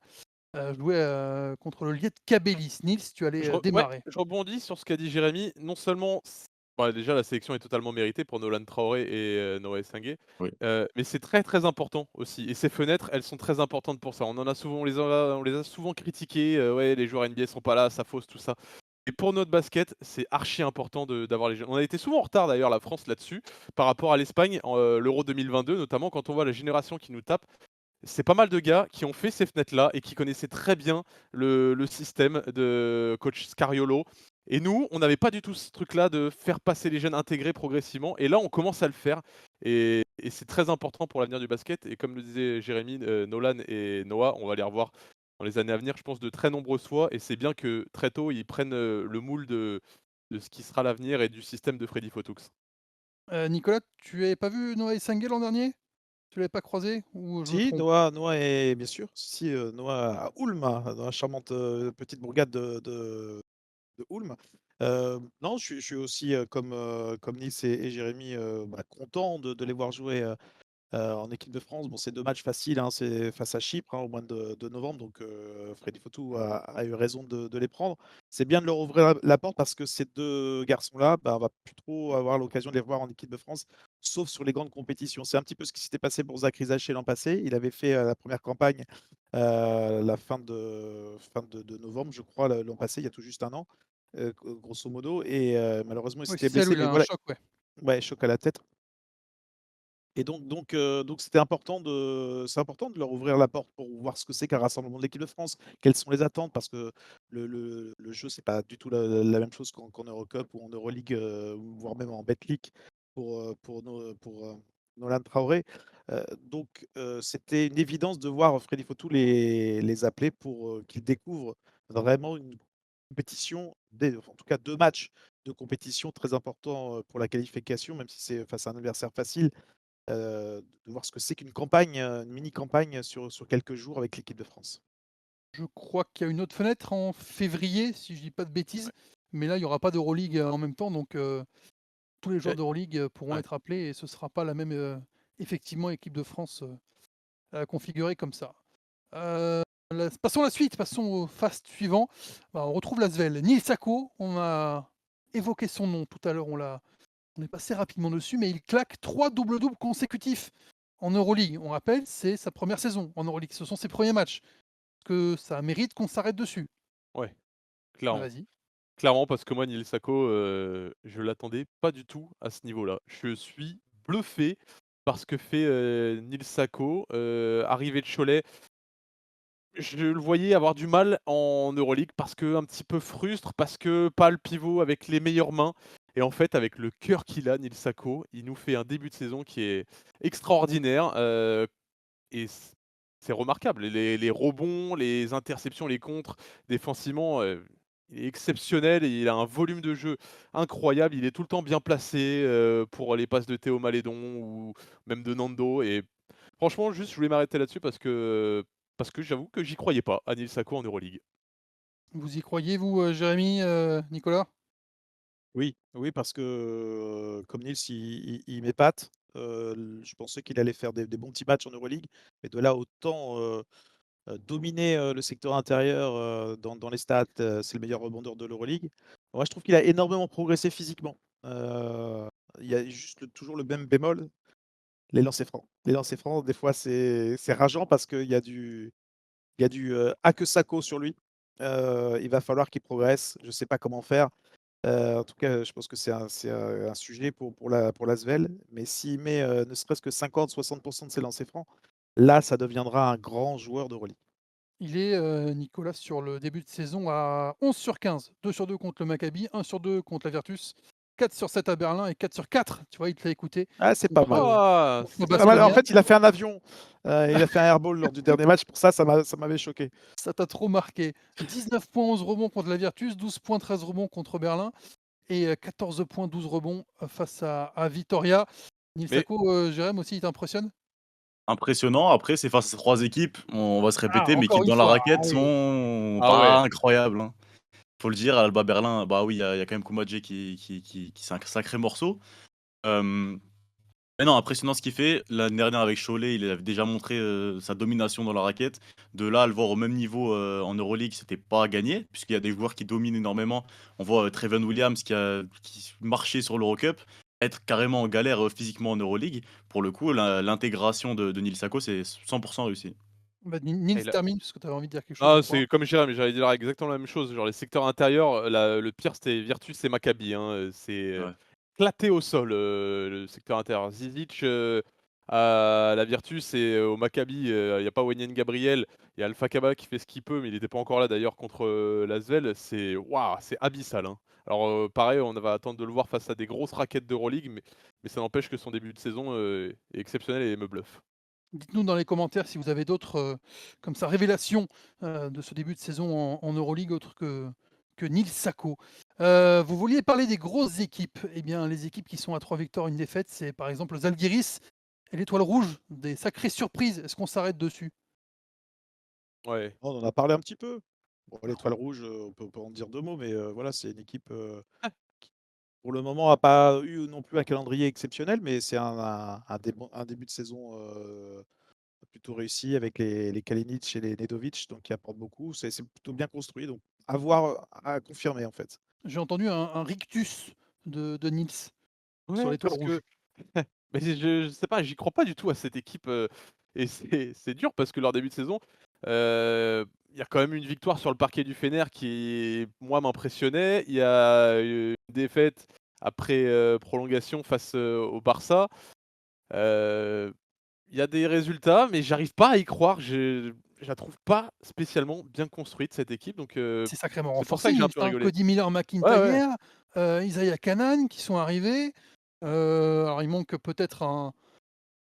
jouer contre le Liet Kabylie. Nils, tu allais Ouais, démarrer. je rebondis sur ce qu'a dit Jérémy. Non seulement, bah, déjà la sélection est totalement méritée pour Nolan Traoré et Noah Essangué, Oui. mais c'est très, très important aussi et ces fenêtres, elles sont très importantes pour ça. On les a souvent critiquées, ouais, les joueurs NBA sont pas là, ça fausse, tout ça. Et pour notre basket, c'est archi important d'avoir les jeunes. On a été souvent en retard d'ailleurs, la France, là-dessus, par rapport à l'Espagne, l'Euro 2022, notamment quand on voit la génération qui nous tape. C'est pas mal de gars qui ont fait ces fenêtres-là et qui connaissaient très bien le système de coach Scariolo. Et nous, on n'avait pas du tout ce truc-là de faire passer les jeunes intégrés progressivement. Et là, on commence à le faire. Et c'est très important pour l'avenir du basket. Et comme le disait Jérémy, Nolan et Noah, on va les revoir dans les années à venir, je pense, de très nombreuses fois. Et c'est bien que très tôt, ils prennent le moule de ce qui sera l'avenir et du système de Freddy Fotoux. Nicolas, tu n'avais pas vu Noah Essangué l'an dernier? Tu l'avais pas croisé ou je me Si, trompe? Noah est bien sûr, si, Noah à Ulm, dans la charmante, petite bourgade de Ulm. Non, je suis aussi, comme Nice et Jérémy, content de les voir jouer, en équipe de France. Bon, c'est 2 matchs faciles, hein, c'est face à Chypre, hein, au mois de novembre, donc Freddy Fotou a eu raison de les prendre. C'est bien de leur ouvrir la porte parce que ces 2 garçons-là, on va plus trop avoir l'occasion de les revoir en équipe de France, sauf sur les grandes compétitions. C'est un petit peu ce qui s'était passé pour Zachary Zaché l'an passé. Il avait fait, la première campagne, la fin de novembre, je crois, l'an passé, il y a tout juste 1 an, grosso modo et malheureusement, il Oui, s'était c'est celle où blessé, il mais a un voilà, choc, ouais. ouais, choc à la tête. Et donc c'était important c'est important de leur ouvrir la porte pour voir ce que c'est qu'un rassemblement de l'équipe de France. Quelles sont les attentes? Parce que le jeu, c'est pas du tout la même chose qu'en Eurocup ou en Euroleague, voire même en Betclic pour Nolan Traoré. C'était une évidence de voir Freddy Fotou les appeler pour, qu'ils découvrent vraiment une compétition, en tout cas 2 matchs de compétition très importants, pour la qualification, même si c'est face à un adversaire facile. De voir ce que c'est qu'une campagne, une mini campagne sur quelques jours avec l'équipe de France. Je crois qu'il y a une autre fenêtre en février, si je dis pas de bêtises, mais là, il y aura pas d'Euroleague, en même temps, donc tous les joueurs Ouais. d'Euroleague pourront Ouais. être appelés et ce ne sera pas la même effectivement équipe de France configurée comme ça. Passons à la suite, passons au fast suivant. On retrouve l'Asvel. Nils Sako, on a évoqué son nom tout à l'heure, on est passé rapidement dessus, mais il claque 3 double-doubles consécutifs en Euroleague. On rappelle, c'est sa première saison en Euroleague, ce sont ses premiers matchs. Que ça mérite qu'on s'arrête dessus. Ouais, clairement. Vas-y. Clairement, parce que moi, Neil Sako, je l'attendais pas du tout à ce niveau-là. Je suis bluffé par ce que fait, Neil Sako. Arrivé de Cholet, je le voyais avoir du mal en Euroleague parce que un petit peu frustre, parce que pas le pivot avec les meilleures mains et en fait, avec le cœur qu'il a, Neil Sako, il nous fait un début de saison qui est extraordinaire, et c'est remarquable. Les rebonds, les interceptions, les contres, défensivement, il est exceptionnel et il a un volume de jeu incroyable. Il est tout le temps bien placé, pour les passes de Théo Malédon ou même de Nando et franchement, juste, je voulais m'arrêter là-dessus parce que j'avoue que j'y croyais pas à Neil Sako en Euroleague. Vous y croyez, vous, Jérémy, Nicolas? Oui, oui, parce que, comme Niels, il m'épate. Je pensais qu'il allait faire des bons petits matchs en Euroleague, mais de là autant, dominer, le secteur intérieur, dans les stats, c'est le meilleur rebondeur de l'Euroleague. Moi, je trouve qu'il a énormément progressé physiquement. Il y a juste toujours le même bémol, les lancers francs. Les lancers francs, des fois, c'est rageant parce qu'il y a du Ake Sako sur lui. Il va falloir qu'il progresse. Je ne sais pas comment faire. En tout cas, je pense que c'est un sujet pour l'Asvel, mais s'il met, ne serait-ce que 50-60 de ses lancers francs, là, ça deviendra un grand joueur d'Euroleague. Il est, Nicolas, sur le début de saison à 11 sur 15, 2 sur 2 contre le Maccabi, 1 sur 2 contre la Virtus, 4 sur 7 à Berlin et 4 sur 4, tu vois, il te l'a écouté, Ah, c'est pas mal. Ah! contre C'est Pas mal. En Baskonia. fait, il a fait un avion, il a fait un airball lors du dernier match. Pour ça, ça m'avait choqué. Ça t'a trop marqué. 19 points, 11 rebonds contre la Virtus, 12 points, 13 rebonds contre Berlin et 14 points, 12 rebonds, face à Vitoria. Nils Mais Sako, Jérém aussi, il t'impressionne? Impressionnant. Après, c'est face à 3 équipes, on va se Ah, répéter, mais qui encore une dans la fois, ah raquette oui. sont ah pas ouais. incroyables, hein. Faut le dire, Alba Berlin, bah oui, il y a quand même Koumadje qui c'est un sacré morceau. Hem, mais non, impressionnant ce qu'il fait. L'année dernière avec Cholet, il avait déjà montré, sa domination dans la raquette. De là à le voir au même niveau, en Euroleague, c'était pas gagné, puisqu'il y a des joueurs qui dominent énormément. On voit, Treven Williams qui marchait sur l'Eurocup, être carrément en galère, physiquement en Euroleague. Pour le coup, l'intégration de Nils Sako, c'est 100 réussi. Bah, Et Nils là termine, parce que tu avais envie de dire quelque chose, je ah, crois. c'est comme Jérém, j'allais dire exactement la même chose. Genre les secteurs intérieurs, le pire c'était Virtus et Maccabi, hein, c'est, Ouais. éclaté au sol, le secteur intérieur. Zizic, à la Virtus et au Maccabi, il y a pas Wenyen Gabriel, il y a Alpha Kaba qui fait ce qu'il peut, mais il était pas encore là d'ailleurs contre, l'Asvel. C'est waouh, c'est abyssal, hein. Alors, pareil, on va attendre de le voir face à des grosses raquettes d'Euroleague, mais ça n'empêche que son début de saison, est exceptionnel et me bluffe. Dites-nous dans les commentaires si vous avez d'autres, comme ça, révélations, de ce début de saison en Euroleague autres que Nils Sako. Vous vouliez parler des grosses équipes. Eh bien, les équipes qui sont à 3 victoires, 1 défaite, c'est par exemple Zalgiris et l'Étoile rouge, des sacrées surprises. Est-ce qu'on s'arrête dessus? Ouais. On en a parlé un petit peu. Bon, l'Étoile rouge, on peut en dire 2 mots, mais voilà, c'est une équipe, qui, pour le moment, a pas eu non plus un calendrier exceptionnel, mais c'est un début de saison, plutôt réussi avec les Kalinic et les Nedovic, donc qui apportent beaucoup. C'est plutôt bien construit, donc à voir, à confirmer, en fait. J'ai entendu un rictus de Nils sur Ouais, l'Étoile parce rouge. que mais je sais pas, j'y crois pas du tout à cette équipe, et c'est dur parce que leur début de saison, il y a quand même une victoire sur le parquet du Fener qui, moi, m'impressionnait. Il y a une défaite après, prolongation face, au Barça. Heu, il y a des résultats, mais j'arrive pas à y croire. Je la trouve pas spécialement bien construite cette équipe, donc C'est sacrément c'est pour ça renforcé que j'ai un Nils, peu hein. rigolé. Cody Miller, Ouais, ouais. McIntyre, Isaiah Canaan qui sont arrivés. Alors il manque peut-être un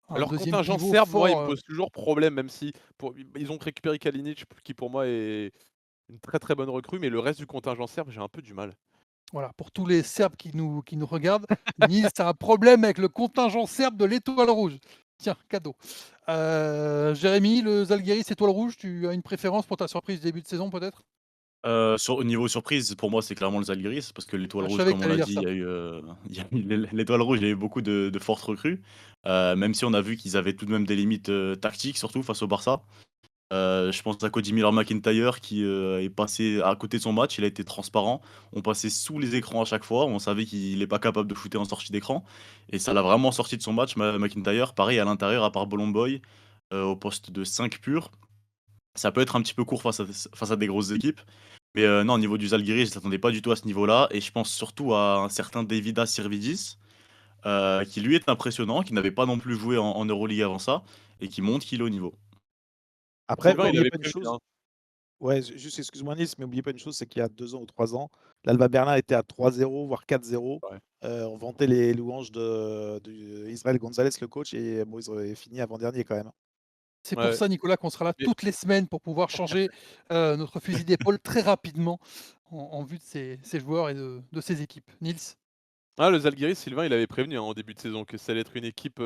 Alors 2e contingent pivot serbe, moi, il fort, me pose toujours problème, même si ils ont récupéré Kalinic, qui pour moi est une très, très bonne recrue, mais le reste du contingent serbe, j'ai un peu du mal. voilà, pour tous les Serbes qui nous regardent, Nils a un problème avec le contingent serbe de l'Étoile rouge. Tiens, cadeau. Jérémy, le Zalgiris Étoile rouge, tu as une préférence pour ta surprise début de saison peut-être? Au niveau surprise, pour moi, c'est clairement le Zalgiris parce que l'étoile Ah, je rouge, savais que comme tu on allais l'a dire dit, ça. il y a eu, il y a eu l'étoile rouge, il y a eu beaucoup de fortes recrues. Même si on a vu qu'ils avaient tout de même des limites, tactiques, surtout face au Barça. Je pense à Cody Miller-McIntyre qui, est passé à côté de son match. Il a été transparent. On passait sous les écrans à chaque fois. On savait qu'il est pas capable de shooter en sortie d'écran et ça l'a vraiment sorti de son match, McIntyre. Pareil à l'intérieur, à part Ballon Boy, au poste de 5 pur. Ça peut être un petit peu court face à des grosses équipes. Mais non, au niveau du Zalgiris, je ne s'attendais pas du tout à ce niveau-là. Et je pense surtout à un certain Davidas Sirvidis, qui lui est impressionnant, qui n'avait pas non plus joué en Euroleague avant ça, et qui montre qu'il est au niveau. Après, Sylvain, il n'oubliez avait pas une prévenu, chose. hein. Ouais, juste excuse-moi Nice, mais n'oubliez pas une chose, c'est qu'il y a 2 ans ou 3 ans, l'Alba Berlin était à 3-0, voire 4-0. Ouais. On vantait les louanges Israël Gonzalez, le coach, et bon, ils auraient fini avant-dernier quand même. C'est pour Ouais. ça, Nicolas, qu'on sera là Mais toutes les semaines pour pouvoir changer notre fusil d'épaule très rapidement en vue de ces joueurs et de ces équipes. Nils? le Zalgiris, Sylvain, il avait prévenu, hein, en début de saison que ça allait être une équipe,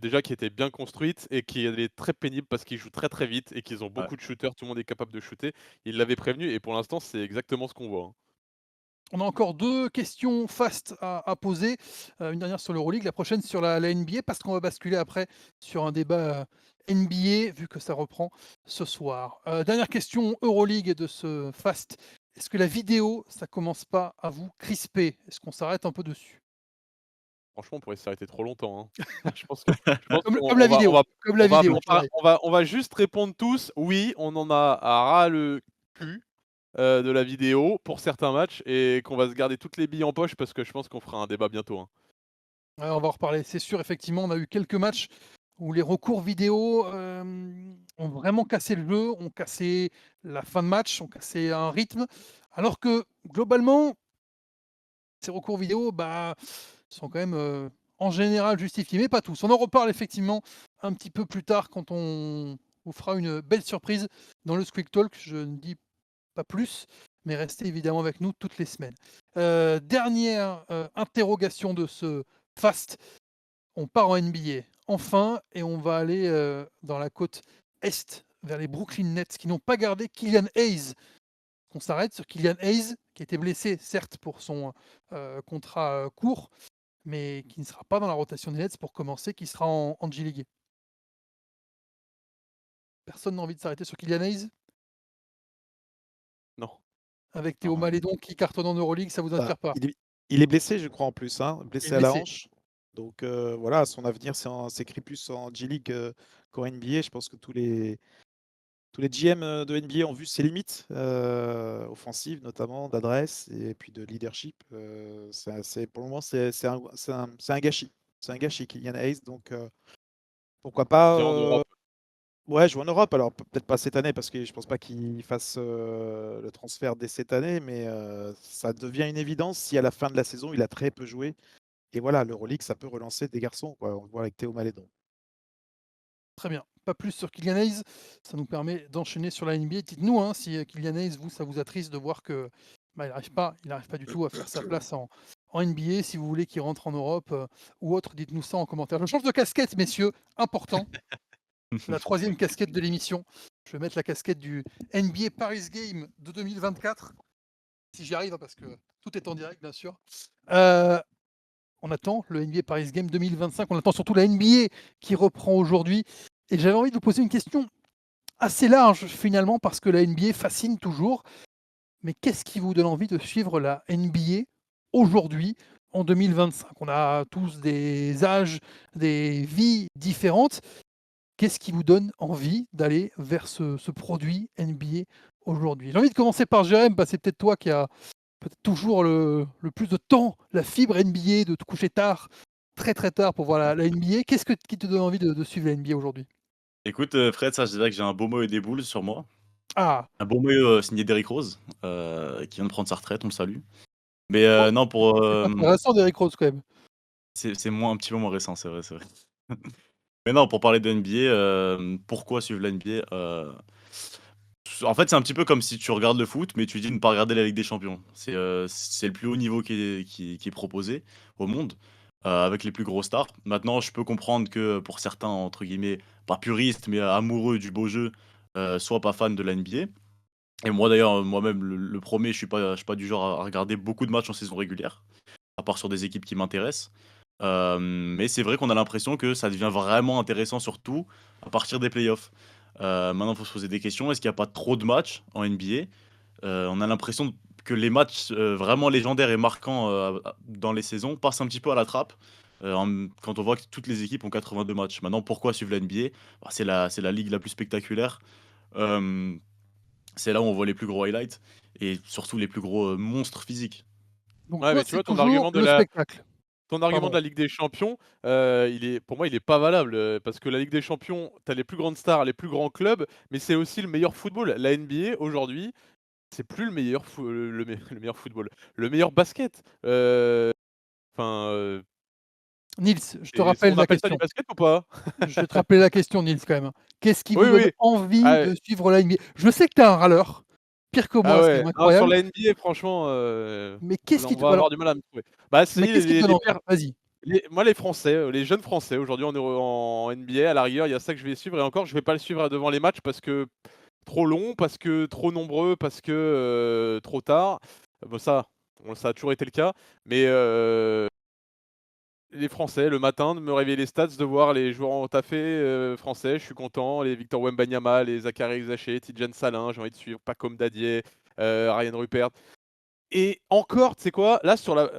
déjà qui était bien construite et qui allait être très pénible parce qu'ils jouent très, très vite et qu'ils ont Ouais. beaucoup de shooters, tout le monde est capable de shooter. Il l'avait prévenu et pour l'instant, c'est exactement ce qu'on voit, hein. On a encore 2 questions fast à poser, une dernière sur l'Euroleague, la prochaine sur la NBA, parce qu'on va basculer après sur un débat, NBA, vu que ça reprend ce soir. Dernière question Euroleague de ce fast. Est-ce que la vidéo, ça commence pas à vous crisper? Est-ce qu'on s'arrête un peu dessus? Franchement, on pourrait s'arrêter trop longtemps, hein. Je pense Comme qu'on comme la vidéo, comme la on va vidéo, pareil. on va juste répondre tous: «Oui, on en a à ras le cul». De la vidéo pour certains matchs et qu'on va se garder toutes les billes en poche parce que je pense qu'on fera un débat bientôt, hein. Ouais, on va en reparler, c'est sûr, effectivement, on a eu quelques matchs où les recours vidéo, ont vraiment cassé le jeu, ont cassé la fin de match, ont cassé un rythme. Alors que globalement, ces recours vidéo, bah, sont quand même, en général justifiés, mais pas tous. On en reparle effectivement un petit peu plus tard quand on vous fera une belle surprise dans le Squeak Talk. Je ne dis pas plus, mais restez évidemment avec nous toutes les semaines. Dernière, interrogation de ce fast. On part en NBA, enfin, et on va aller, dans la côte est, vers les Brooklyn Nets qui n'ont pas gardé Killian Hayes. On s'arrête sur Killian Hayes, qui a été blessé certes pour son, contrat, court, mais qui ne sera pas dans la rotation des Nets pour commencer, qui sera en G-League. Personne n'a envie de s'arrêter sur Killian Hayes? Non. Avec Théo Non. Malédon qui cartonne en Euroleague, ça vous Bah, inspire pas? il est blessé, je crois, en plus, hein, Il est blessé à la blessé. hanche. Donc voilà, son avenir s'écrit plus en G-League, qu'en NBA. Je pense que tous les GM, de NBA ont vu ses limites, offensives notamment, d'adresse et puis de leadership. Pour le moment, c'est un gâchis. C'est un gâchis, Kylian Hayes, donc pourquoi pas, Viens en Europe. ouais, jouer en Europe. Alors peut-être pas cette année parce que je pense pas qu'il fasse, le transfert dès cette année, mais ça devient une évidence si à la fin de la saison, il a très peu joué et voilà, l'Euroleague, ça peut relancer des garçons, quoi. On le voit avec Théo Malédon. Très bien. Pas plus sur Kylian Hayes. Ça nous permet d'enchaîner sur la NBA. Dites-nous, hein, si Kylian Hayes, vous, ça vous attriste de voir que bah, il n'arrive pas du tout à faire sa place en NBA. Si vous voulez qu'il rentre en Europe ou autre, dites-nous ça en commentaire. Je change de casquette, messieurs. Important. La troisième casquette de l'émission. Je vais mettre la casquette du NBA Paris Game de 2024. Si j'y arrive, hein, parce que tout est en direct, bien sûr. On attend le NBA Paris Game 2025. On attend surtout la NBA qui reprend aujourd'hui. Et j'avais envie de vous poser une question assez large finalement parce que la NBA fascine toujours. Mais qu'est-ce qui vous donne envie de suivre la NBA aujourd'hui en 2025? On a tous des âges, des vies différentes. Qu'est-ce qui vous donne envie d'aller vers ce produit NBA aujourd'hui? J'ai envie de commencer par Jérém, c'est peut-être toi qui as peut-être toujours le plus de temps, la fibre NBA, de te coucher tard, très très tard pour voir la NBA. Qui te donne envie de suivre la NBA aujourd'hui? Écoute, Fred, ça, je dirais que j'ai un beau maillot des Bulls sur moi. Ah, Un beau maillot, signé Derrick Rose, qui vient de prendre sa retraite, on le salue. Mais oh, non, pour, c'est pas très récent Derrick Rose quand même. c'est un petit peu moins récent, c'est vrai, c'est vrai. Mais non, pour parler de NBA, pourquoi suivre la NBA? En fait, c'est un petit peu comme si tu regardes le foot, mais tu dis de ne pas regarder la Ligue des Champions. C'est le plus haut niveau qui est proposé au monde, avec les plus grosses stars. Maintenant, je peux comprendre que pour certains, entre guillemets, pas puristes, mais amoureux du beau jeu, soient pas fans de la NBA. Et moi d'ailleurs, moi-même, le premier, je suis pas du genre à regarder beaucoup de matchs en saison régulière, à part sur des équipes qui m'intéressent. Mais c'est vrai qu'on a l'impression que ça devient vraiment intéressant, surtout à partir des playoffs. Maintenant, il faut se poser des questions. Est-ce qu'il n'y a pas trop de matchs en NBA? On a l'impression que les matchs vraiment légendaires et marquants dans les saisons passent un petit peu à la trappe. Quand on voit que toutes les équipes ont 82 matchs. Maintenant, pourquoi suivre la NBA? Bah, c'est la ligue la plus spectaculaire. Euh, c'est là où on voit les plus gros highlights et surtout les plus gros monstres physiques. Donc Ouais, toi, mais tu c'est vois, toujours le spectacle. ton argument de Pardon. la Ligue des Champions, pour moi, il est pas valable, parce que la Ligue des Champions, tu as les plus grandes stars, les plus grands clubs, mais c'est aussi le meilleur football. La NBA aujourd'hui, c'est plus le meilleur football, le meilleur basket. Enfin, Nils, je te et rappelle on la appelle ça du question. basket ou pas? Je vais te rappeler la question, Nils, quand même, hein. Qu'est-ce qui vous Oui, donne oui. envie Ah de suivre la NBA? Je sais que tu es un râleur, pire que ah moi, c'est ouais, même non, sur incroyable. la NBA, franchement, Mais qu'est-ce qui on te va alors, avoir du mal à me trouver. Bah, si, mais qu'est-ce qui te donne les envie? pères Vas-y. moi, les Français, les jeunes Français, aujourd'hui, en NBA, à la rigueur, il y a ça que je vais suivre et encore, je vais pas le suivre devant les matchs parce que trop long, parce que trop nombreux, parce que, trop tard. Bah, ça a toujours été le cas, mais les Français, le matin, de me réveiller les stats, de voir les joueurs en taffé, français, je suis content. Les Victor Wembanyama, les Zachary Zaché, Tidjane Salin, j'ai envie de suivre Pacome Dadier, Ryan Rupert. Et encore, tu sais quoi? Là, sur la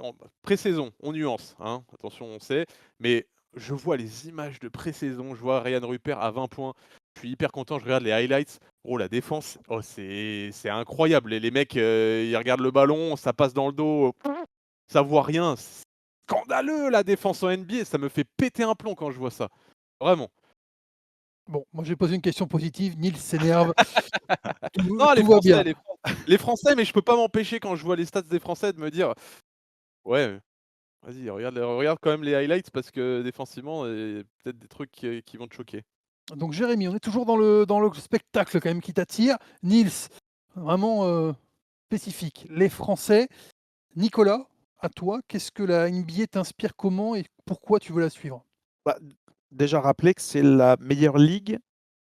pré-saison, on nuance, hein, attention, on sait, mais je vois les images de pré-saison, je vois Ryan Rupert à 20 points, je suis hyper content, je regarde les highlights. Oh, la défense, oh, c'est incroyable. Les mecs, ils regardent le ballon, ça passe dans le dos, ça voit rien. C'est scandaleux la défense en NBA, ça me fait péter un plomb quand je vois ça. Vraiment. Bon, moi, j'ai posé une question positive. Nils s'énerve. Tout Non, tout va bien. Les Français, mais je peux pas m'empêcher quand je vois les stats des Français de me dire: «Ouais, vas-y, regarde quand même les highlights parce que défensivement, il y a peut-être des trucs qui vont te choquer». Donc Jérémy, on est toujours dans le spectacle quand même qui t'attire. Nils, vraiment, spécifique. Les Français. Nicolas, à toi, qu'est-ce que la NBA t'inspire comment et pourquoi tu veux la suivre? Bah, déjà rappeler que c'est la meilleure ligue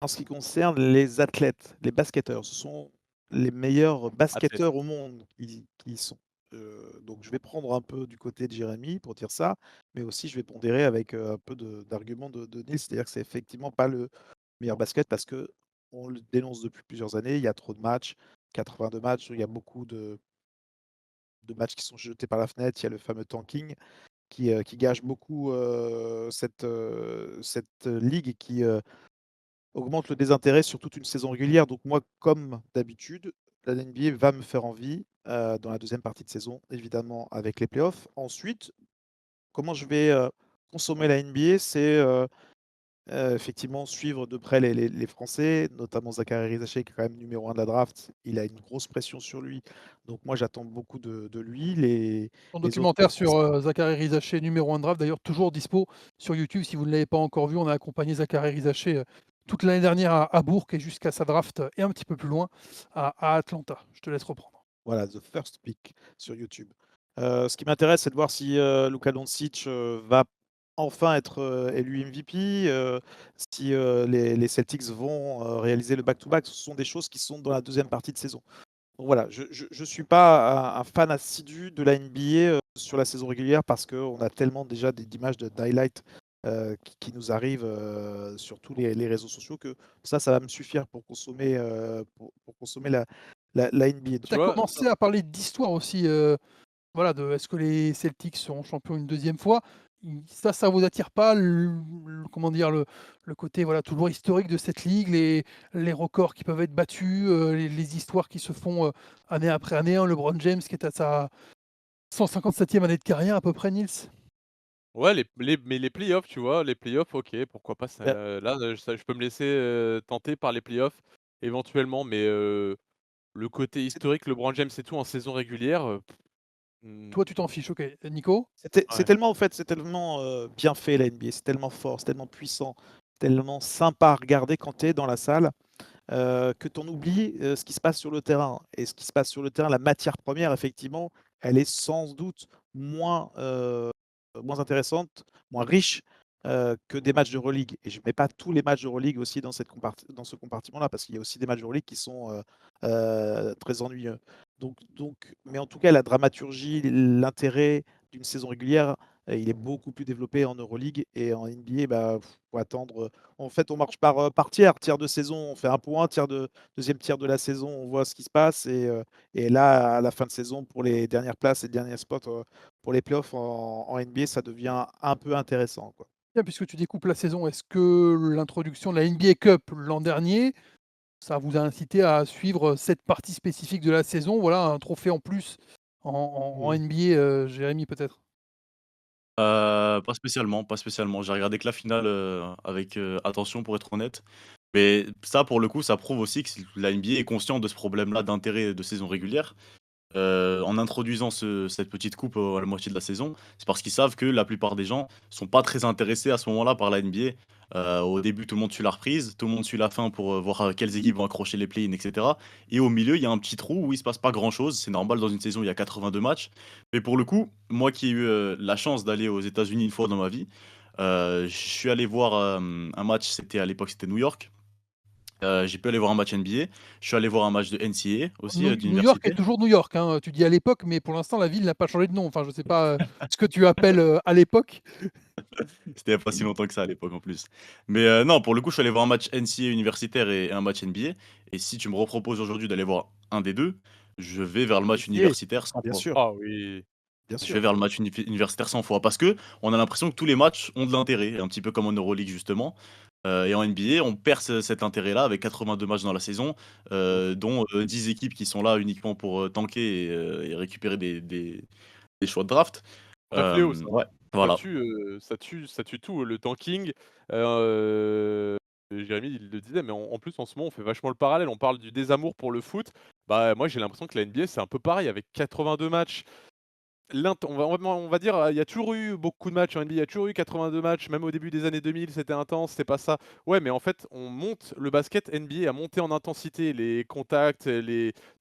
en ce qui concerne les athlètes, les basketteurs. Ce sont les meilleurs Athlète. basketteurs au monde qui y sont. Donc je vais prendre un peu du côté de Jérémy pour dire ça, mais aussi je vais pondérer avec, un peu d'arguments de Nils. C'est-à-dire que c'est effectivement pas le meilleur basket parce qu'on le dénonce depuis plusieurs années. Il y a trop de matchs, 82 matchs, il y a beaucoup de matchs qui sont jetés par la fenêtre. Il y a le fameux tanking qui gâche beaucoup, cette ligue et qui, augmente le désintérêt sur toute une saison régulière. Donc moi, comme d'habitude, la NBA va me faire envie, dans la deuxième partie de saison, évidemment avec les playoffs. Ensuite, comment je vais, consommer la NBA? C'est, effectivement suivre de près les Français, notamment Zachary Rizaché qui est quand même numéro 1 de la draft. Il a une grosse pression sur lui, donc moi j'attends beaucoup de lui. Ton Les autres documentaire sur, Français. Zachary Rizaché, numéro 1 de draft, d'ailleurs toujours dispo sur YouTube si vous ne l'avez pas encore vu. On a accompagné Zachary Rizaché, toute l'année dernière à Bourg et jusqu'à sa draft, et un petit peu plus loin à Atlanta. Je te laisse reprendre. Voilà, The First Pick sur YouTube. Ce qui m'intéresse, c'est de voir si, Luka Doncic, va enfin être, élu MVP, si, les Celtics vont, réaliser le back-to-back. Ce sont des choses qui sont dans la deuxième partie de saison. Donc voilà, je suis pas un fan assidu de la NBA, sur la saison régulière parce qu'on a tellement déjà d'images d'highlights, qui nous arrivent, sur tous les réseaux sociaux que ça va me suffire pour consommer, pour consommer la NBA. Tu Tu as vois? commencé à parler d'histoire aussi, voilà, de est-ce que les Celtics seront champions une deuxième fois? Ça vous attire pas comment dire? Le côté, voilà, toujours historique de cette ligue, les records qui peuvent être battus, les histoires qui se font, année après année, hein, LeBron James qui est à sa 157e année de carrière à peu près, Nils? Ouais, mais les playoffs, tu vois? Les playoffs, OK, pourquoi pas ça, Bah, là, ça je peux me laisser, tenter par les playoffs éventuellement, mais le côté c'est historique, LeBron James et tout en saison régulière, mmh, Toi, tu t'en fiches, OK. Nico? c'est ouais. tellement en fait, c'est tellement, bien fait la NBA, c'est tellement fort, c'est tellement puissant, tellement sympa à regarder quand tu es dans la salle, que tu en oublies, ce qui se passe sur le terrain et ce qui se passe sur le terrain, la matière première effectivement, elle est sans doute moins, moins intéressante, moins riche que des matchs d'Euroleague. Et je ne mets pas tous les matchs d'Euroleague aussi dans dans ce compartiment-là, parce qu'il y a aussi des matchs d'Euroleague qui sont très ennuyeux. Mais en tout cas, la dramaturgie, l'intérêt d'une saison régulière, il est beaucoup plus développé en Euroleague, et en NBA, bah, faut attendre. En fait, on marche par tiers. Tiers de saison, on fait un point, deuxième tiers de la saison, on voit ce qui se passe. Et là, à la fin de saison, pour les dernières places et les derniers spots pour les playoffs en NBA, ça devient un peu intéressant, quoi. Tiens, puisque tu découpes la saison, est-ce que l'introduction de la NBA Cup l'an dernier, ça vous a incité à suivre cette partie spécifique de la saison? Voilà, un trophée en plus en Oui. NBA, Jérémy, peut-être? Pas spécialement, pas spécialement. J'ai regardé que la finale, avec, attention pour être honnête. Mais ça, pour le coup, ça prouve aussi que la NBA est consciente de ce problème-là d'intérêt de saison régulière. En introduisant cette petite coupe, à la moitié de la saison, c'est parce qu'ils savent que la plupart des gens sont pas très intéressés à ce moment-là par la NBA. Au début, tout le monde suit la reprise, tout le monde suit la fin pour, voir, quelles équipes vont accrocher les play-in et cetera, et au milieu, il y a un petit trou où il se passe pas grand-chose. C'est normal dans une saison, il y a 82 matchs. Mais pour le coup, moi qui ai eu, la chance d'aller aux États-Unis une fois dans ma vie, je suis allé voir, un match, c'était à l'époque, c'était New York. J'ai pu aller voir un match NBA. Je suis allé voir un match de NCAA aussi, New York est d'université. toujours New York, hein, tu dis à l'époque, mais pour l'instant, la ville n'a pas changé de nom. Enfin, je ne sais pas, ce que tu appelles, à l'époque. C'était il y a pas si longtemps que ça à l'époque en plus. Mais non, pour le coup, je suis allé voir un match NCAA universitaire et un match NBA. Et si tu me reproposes aujourd'hui d'aller voir un des 2, je vais vers le match NCAA, universitaire 100 bien fois. sûr, Ah oui. bien Je vais sûr. vers le match universitaire 100 fois parce que on a l'impression que tous les matchs ont de l'intérêt, un petit peu comme en Euroleague justement. Et en NBA, on perd cet intérêt-là avec 82 matchs dans la saison, dont 10 équipes qui sont là uniquement pour tanker et récupérer des choix de draft. Vrai fléau ça. Ouais, Ça voilà. tue, ça tue tout, le tanking. Heu, Jérémy, il le disait, mais en plus, en ce moment, on fait vachement le parallèle. On parle du désamour pour le foot. Bah, moi, j'ai l'impression que la NBA, c'est un peu pareil avec 82 matchs. On va dire, il y a toujours eu beaucoup de matchs en NBA, il y a toujours eu 82 matchs, même au début des années 2000, c'était intense, c'est pas ça. Ouais, mais en fait, on monte le basket NBA a monté en intensité, les contacts,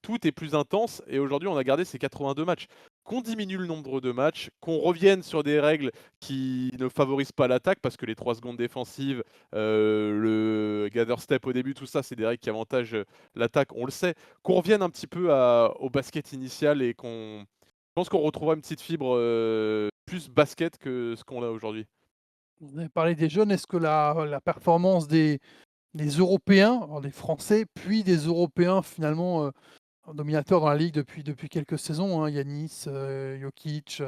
tout est plus intense et aujourd'hui, on a gardé ces 82 matchs. Qu'on diminue le nombre de matchs, qu'on revienne sur des règles qui ne favorisent pas l'attaque parce que les 3 secondes défensives, le gather step au début, tout ça, c'est des règles qui avantagent, l'attaque, on le sait. Qu'on revienne un petit peu au basket initial et qu'on je pense qu'on retrouvera une petite fibre, plus basket que ce qu'on a aujourd'hui. Vous avez parlé des jeunes, est-ce que la performance des Européens, alors des Français, puis des Européens finalement, dominateurs dans la ligue depuis quelques saisons, hein, Yanis, Jokic,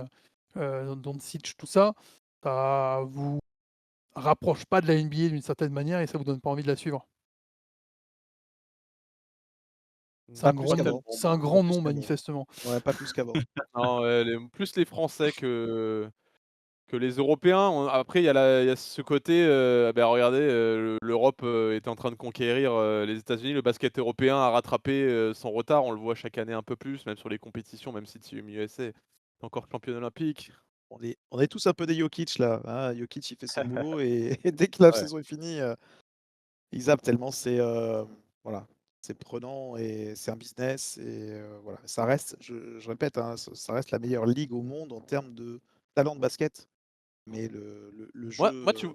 Doncic, tout ça, ça vous rapproche pas de la NBA d'une certaine manière et ça vous donne pas envie de la suivre? Mmh, Pas plus pas qu'avant, tellement, C'est un pas grand plus nom qu'avant. manifestement. Ouais, pas plus qu'avant. non, plus les Français que les Européens. Après, il y a ce côté, bah, regardez, l'Europe, est en train de conquérir, les États-Unis. Le basket européen a rattrapé, son retard. On le voit chaque année un peu plus, même sur les compétitions, même si Team USA est encore championne olympique. On est tous un peu des Jokic là, hein. Jokic, il fait son boulot et et dès que la Ouais. saison est finie, il zappe tellement voilà, c'est prenant et c'est un business voilà. Ça reste, je répète, hein, ça reste la meilleure ligue au monde en termes de talent de basket, mais le Moi, jeu,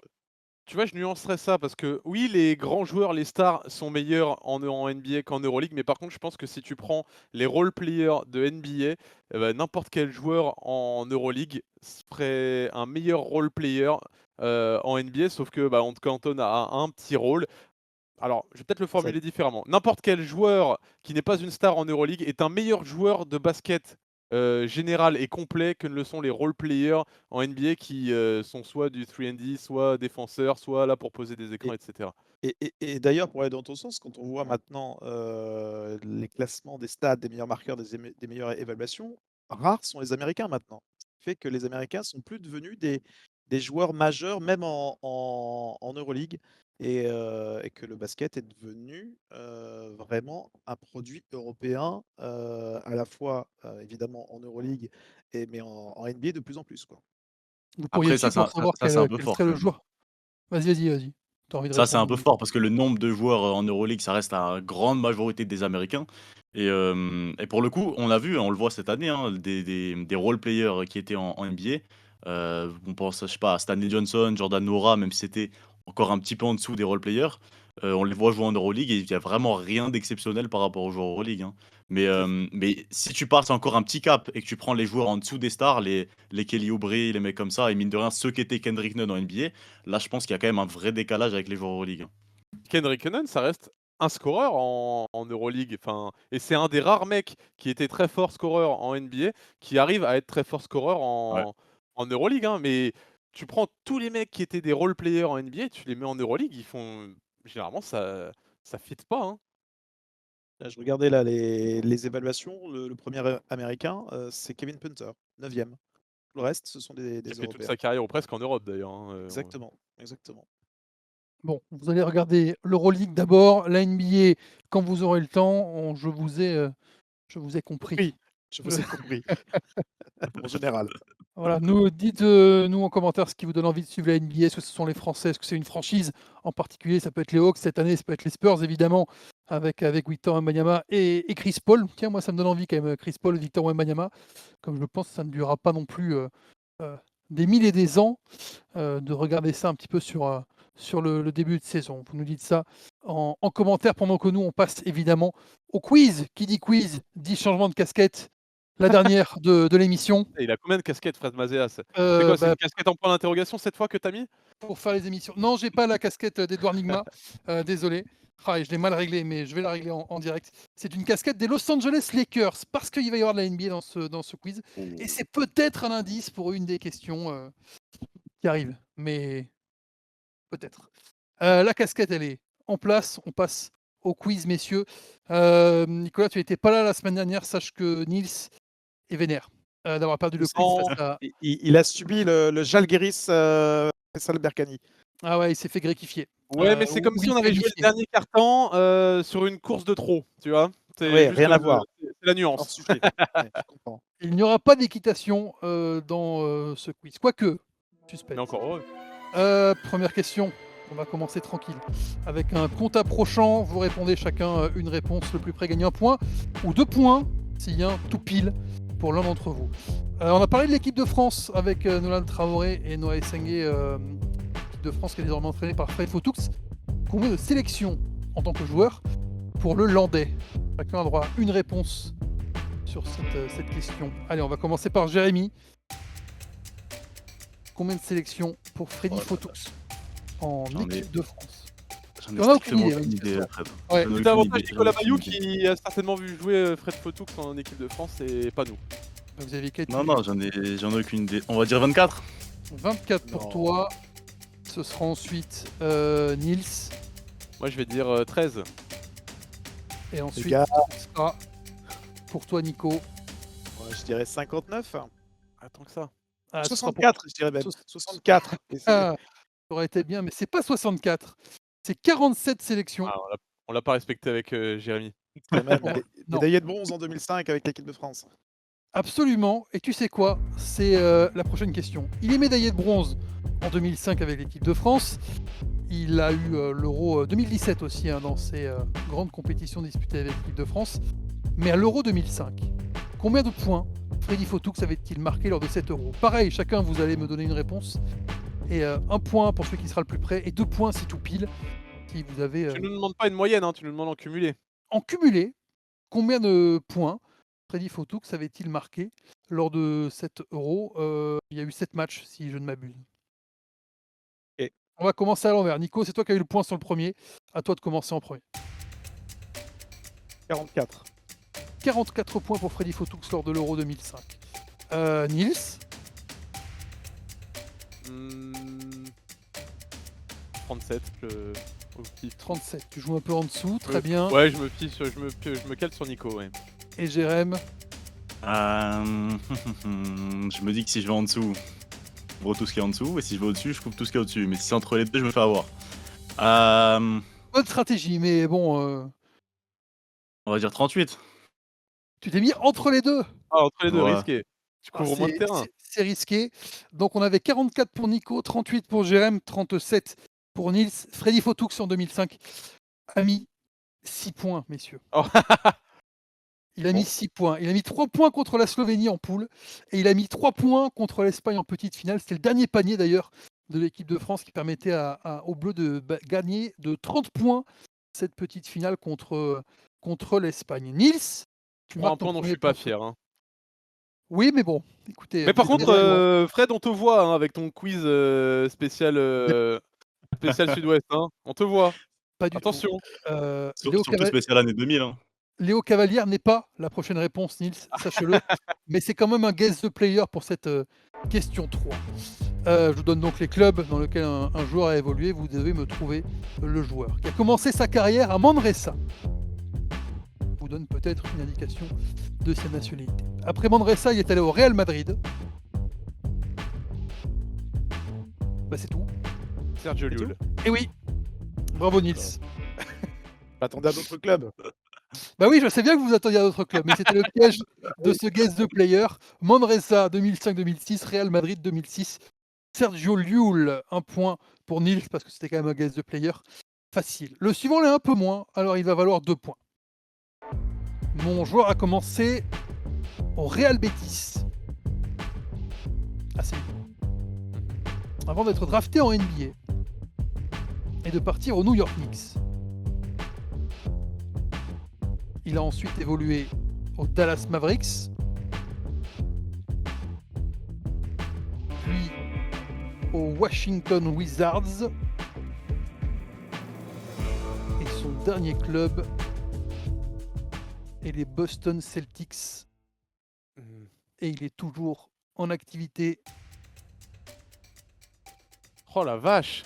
tu vois, je nuancerais ça parce que oui, les grands joueurs, les stars sont meilleurs en NBA qu'en Euroleague, mais par contre, je pense que si tu prends les role players de NBA, bah, n'importe quel joueur en Euroleague serait un meilleur role player en NBA, sauf que bah, on te cantonne à un petit rôle. Alors, je vais peut-être le ça formuler différemment. N'importe quel joueur qui n'est pas une star en Euroleague est un meilleur joueur de basket général et complet que ne le sont les role players en NBA qui sont soit du 3&D, soit défenseurs, soit là pour poser des écrans, et etc. et d'ailleurs, pour aller dans ton sens, quand on voit maintenant, les classements des stats, des meilleurs marqueurs, des meilleures évaluations, rares sont les Américains maintenant. Ce qui fait que les Américains sont plus devenus des joueurs majeurs, même en Euroleague, et que le basket est devenu, vraiment un produit européen, à la fois, évidemment en Euroleague mais en NBA de plus en plus, quoi. Vous pourriez Après ça, suivre pour savoir c'est un peu quel fort serait quand le même. joueur. Vas-y. Tu as envie de Ça, c'est un répondre, peu vas-y. fort parce que le nombre de joueurs, en Euroleague, ça reste la grande majorité des Américains et pour le coup, on l'a vu, on le voit cette année, hein, des role players qui étaient en NBA, On pense, je sais pas, à Stanley Johnson, Jordan Nwora, même si c'était encore un petit peu en dessous des role-players. On les voit jouer en Euroleague et il y a vraiment rien d'exceptionnel par rapport aux joueurs Euroleague, hein. Mais si tu passes encore un petit cap et que tu prends les joueurs en dessous des stars, les Kelly Oubre, les mecs comme ça, et mine de rien, ceux qui étaient Kendrick Nunn en NBA, là, je pense qu'il y a quand même un vrai décalage avec les joueurs Euroleague, hein. Kendrick Nunn, ça reste un scoreur en Euroleague. Et c'est un des rares mecs qui était très fort scoreur en NBA, qui arrive à être très fort scoreur Ouais. en Euroleague, hein. Mais tu prends tous les mecs qui étaient des role players en NBA, tu les mets en Euroleague, généralement ça fit pas, hein. Là, je regardais là les évaluations. Le premier américain, c'est Kevin Punter, 9e. Le reste, ce sont des Qui a fait toute Européens. sa carrière ou presque en Europe d'ailleurs, hein, Exactement, exactement. Bon, vous allez regarder l'Euroleague d'abord, la NBA quand vous aurez le temps. Je vous ai compris. Oui, je vous ai compris. En général. Voilà, dites nous en commentaire ce qui vous donne envie de suivre la NBA. Est-ce que ce sont les Français? Est-ce que c'est une franchise en particulier? Ça peut être les Hawks cette année, ça peut être les Spurs évidemment, avec Victor Wembanyama et Chris Paul. Tiens, moi ça me donne envie quand même, Chris Paul, Victor Wembanyama. Comme je pense que ça ne durera pas non plus des mille et des ans de regarder ça un petit peu sur le début de saison. Vous nous dites ça en commentaire pendant que nous on passe évidemment au quiz. Qui dit quiz dit changement de casquette. La dernière de l'émission. Il a combien de casquettes, Fred Mazea? C'est quoi, c'est une casquette en point d'interrogation cette fois que tu as mis? Pour faire les émissions. Non, j'ai pas la casquette d'Edouard Nigma. Désolé. Je l'ai mal réglée, mais je vais la régler en direct. C'est une casquette des Los Angeles Lakers, parce qu'il va y avoir de la NBA dans ce quiz. Et c'est peut-être un indice pour une des questions qui arrivent. Mais peut-être. La casquette, elle est en place. On passe au quiz, messieurs. Nicolas, tu n'étais pas là la semaine dernière. Sache que Nils est vénère d'avoir perdu le quiz face à... Il a subi le Žalgiris Faisal Berkane. Ah ouais, il s'est fait gréquifier. Ouais, mais c'est comme si on avait joué le dernier quart-temps sur une course de trop, tu vois? Ouais, rien à voir. C'est la Hors nuance. sujet. Ouais, je comprends. Il n'y aura pas d'équitation dans ce quiz. Quoique, suspense. Mais encore heureux. Première question. On va commencer tranquille. Avec un compte approchant, vous répondez chacun une réponse. Le plus près gagne un point ou 2 points s'il y a un tout pile pour l'un d'entre vous. On a parlé de l'équipe de France avec Nolan Traoré et Noah Essengue, l'équipe de France qui est désormais entraînée par Fred Fautoux. Combien de sélections en tant que joueur pour le Landais? Chacun a droit à une réponse sur cette question. Allez, on va commencer par Jérémy. Combien de sélections pour Freddy Fautoux en équipe de France? J'en On a ai aucune strictement idée, aucune oui. idée, Fred. Ouais. J'en ai Tout aucune avantage idée, Nicolas j'en ai Bayou aucune idée. qui a certainement vu jouer Fred Fautoux en équipe de France et pas nous. Vous avez quelle Non, j'en ai aucune idée. On va dire 24. 24 pour Non. toi. Ce sera ensuite Nils. Moi je vais dire 13. Et ensuite, gars. ce sera pour toi, Nico. Ouais, je dirais 59. Attends que ça. Ah, ce sera pour- 64, je dirais même. 64. Et c'est- Ah, ça aurait été bien, mais c'est pas 64. C'est 47 sélections. Ah, on l'a pas respecté avec Jérémy. quand même Non. médaillé de bronze en 2005 avec l'équipe de France. Absolument. Et tu sais quoi? C'est la prochaine question. Il est médaillé de bronze en 2005 avec l'équipe de France. Il a eu l'Euro 2017 aussi dans ses grandes compétitions disputées avec l'équipe de France. Mais à l'Euro 2005, combien de points Freddy Fautoux avait-il marqué lors de cet Euro? Pareil, chacun vous allez me donner une réponse. Et 1 point pour celui qui sera le plus près et 2 points si tout pile. Si vous avez Tu nous demandes pas une moyenne, hein, tu nous demandes en cumulé. en cumulé, combien de points Freddy Fautoux avait-il marqué lors de cet Euro? Il y a eu 7 matchs, si je ne m'abuse. Ok. On va commencer à l'envers. Nico, c'est toi qui as eu le point sur le premier. À toi de commencer en premier. 44. 44 points pour Freddy Fautoux lors de l'Euro 2005. Nils, Hmm, 37. Au pif. 37. Tu joues un peu en dessous, très bien. Ouais, je me cale sur Nico, ouais. Et Jérém, Je me dis que si je vais en dessous, je vois tout ce qui est en dessous. Et si je vais au-dessus, je coupe tout ce qui est au-dessus. Mais si c'est entre les deux, je me fais avoir. bonne stratégie, mais bon, On va dire 38. tu t'es mis entre les deux. Ah, entre les deux, Ouais. risqué. Tu couvres moins de terrain. C'est risqué. Donc on avait 44 pour Nico, 38 pour Jérém, 37 pour Nils. Freddy Fautoux en 2005 a mis 6 points, messieurs. Oh. Il a mis 6 points. Il a mis 3 points contre la Slovénie en poule et il a mis 3 points contre l'Espagne en petite finale. C'était le dernier panier d'ailleurs de l'équipe de France qui permettait aux Bleus de gagner de 30 points cette petite finale contre l'Espagne. Nils, tu Pour un marques ton point dont je premier suis pas point. fier. Hein. Oui, mais bon, écoutez. Mais par vous êtes contre, des- Fred, on te voit hein, avec ton quiz spécial Sud-Ouest. Hein. On te voit. pas du Attention. tout. Surtout spécial année 2000. Hein. Léo Cavalière n'est pas la prochaine réponse, Nils, sachez-le. Mais c'est quand même un guest the player pour cette question 3. Je vous donne donc les clubs dans lesquels un joueur a évolué. Vous devez me trouver le joueur qui a commencé sa carrière à Manresa. Je vous donne peut-être une indication de sa nationalité. Après Manresa, il est allé au Real Madrid. Bah, c'est tout. Sergio C'est tout Llull. Et oui, bravo Nils. Attendez à d'autres clubs. Bah oui, je sais bien que vous vous attendiez à d'autres clubs, mais c'était le piège de ce guest the player. Manresa 2005-2006, Real Madrid 2006. Sergio Llull, un point pour Nils parce que c'était quand même un guest the player facile. Le suivant l'est un peu moins, alors il va valoir 2 points. Mon joueur a commencé au Real Betis. Assez vite. Avant d'être drafté en NBA et de partir au New York Knicks. Il a ensuite évolué au Dallas Mavericks, puis aux Washington Wizards, et son dernier club est les Boston Celtics. Et il est toujours en activité. Oh la vache.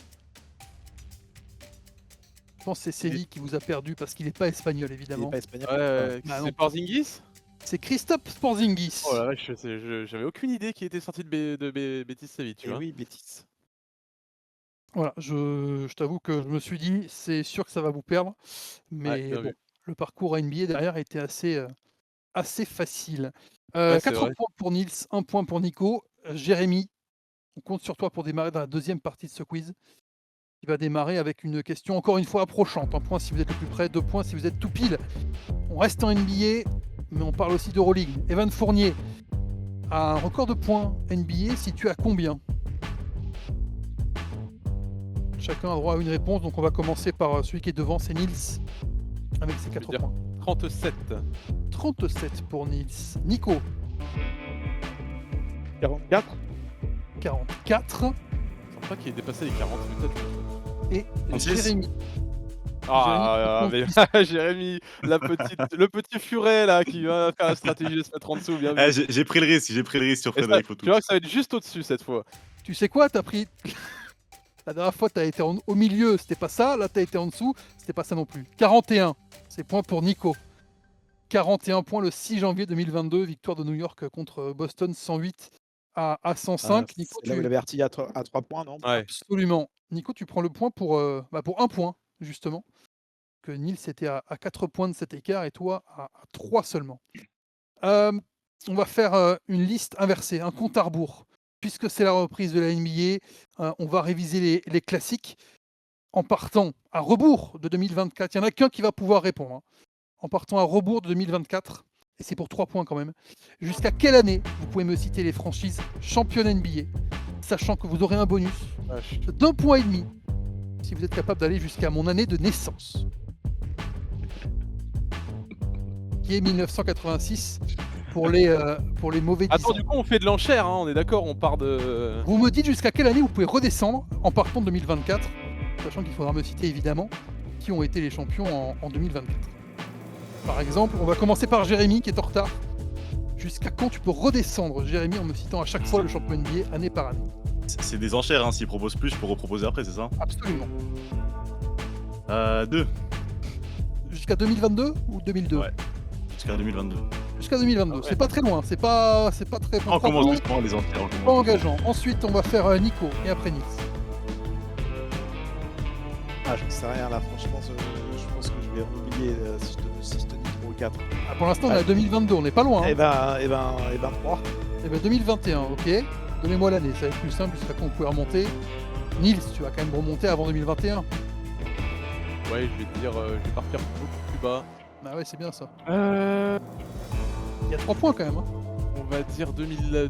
Je pense que c'est Séville qui vous a perdu parce qu'il n'est pas espagnol, Il évidemment. est pas espagnol. Bah non. C'est Porzingis. C'est Christophe Porzingis. Oh la vache, j'avais aucune idée qu'il était sorti de Betis Séville, tu Eh vois. oui, Betis. Voilà, je t'avoue que je me suis dit, c'est sûr que ça va vous perdre. Mais bien bon, vu. le parcours NBA derrière était assez facile. Ouais, c'est 4 vrai. points pour Nils, 1 point pour Nico. Jérémy, on compte sur toi pour démarrer dans la deuxième partie de ce quiz. Qui va démarrer avec une question encore une fois approchante. 1 point si vous êtes le plus près, 2 points si vous êtes tout pile. On reste en NBA, mais on parle aussi d'Euroleague. Evan Fournier a un record de points NBA situé à combien? Chacun a droit à une réponse, donc on va commencer par celui qui est devant, c'est Nils, avec ses 4 dire points. 37. 37 pour Nils. Nico, 44. 44. Je sens pas qu'il ait dépassé les 40, mais peut-être. Et 36. Jérémy. Ah, mais Jérémy, le petit furet là qui va faire la stratégie de se mettre en dessous, bien vu. Eh, j'ai pris le risque sur Et ça, Frédéric tu Fautou. vois que ça va être juste au-dessus cette fois. Tu sais quoi, t'as pris... La dernière fois, t'as été au milieu, c'était pas ça. Là, t'as été en dessous, c'était pas ça non plus. 41, c'est point pour Nico. 41 points le 6 janvier 2022, victoire de New York contre Boston, 108 à 105. Nico, Là, vous l'avez averti à 3 points, non? Ouais. Absolument. Nico, tu prends le point pour 1 point, justement. Que Nils était à 4 points de cet écart et toi à 3 seulement. On va faire une liste inversée, un compte à rebours. Puisque c'est la reprise de la NBA, on va réviser les classiques en partant à rebours de 2024. Il n'y en a qu'un qui va pouvoir répondre. Hein. En partant à rebours de 2024, et c'est pour 3 points quand même. Jusqu'à quelle année vous pouvez me citer les franchises championnes NBA, sachant que vous aurez un bonus Vache. d'1,5 point si vous êtes capable d'aller jusqu'à mon année de naissance, qui est 1986 pour les mauvais 10 Attends, ans. du coup, on fait de l'enchère, hein, on est d'accord, on part de. Vous me dites jusqu'à quelle année vous pouvez redescendre en partant de 2024, sachant qu'il faudra me citer évidemment qui ont été les champions en 2024. Par exemple, on va commencer par Jérémy qui est en retard. Jusqu'à quand tu peux redescendre, Jérémy, en me citant à chaque fois le champion NBA année par année? C'est des enchères, hein. S'il propose plus, je peux reproposer après, c'est ça? Absolument. 2. Jusqu'à 2022 ou 2002? Ouais. Jusqu'à 2022. Jusqu'à 2022. Ah ouais. C'est pas très loin, c'est pas très On commence doucement les enchères. on pas commence. engageant. Ensuite, on va faire Nico et après Nils. Ah, j'en sais rien là, franchement, je pense que je vais oublier si je te dis 3 ou 4. Ah, pour l'instant, on est à 2022, on n'est pas loin. Hein. Eh ben 3. Eh ben 2021, ok. Donnez-moi l'année, ça va être plus simple, jusqu'à quand on peut remonter. Nils, tu vas quand même remonter avant 2021. Ouais, je vais te dire, je vais partir beaucoup plus bas. Ah ouais, c'est bien ça. Euh, Il y a 3 points quand même. Hein. on va dire 2012.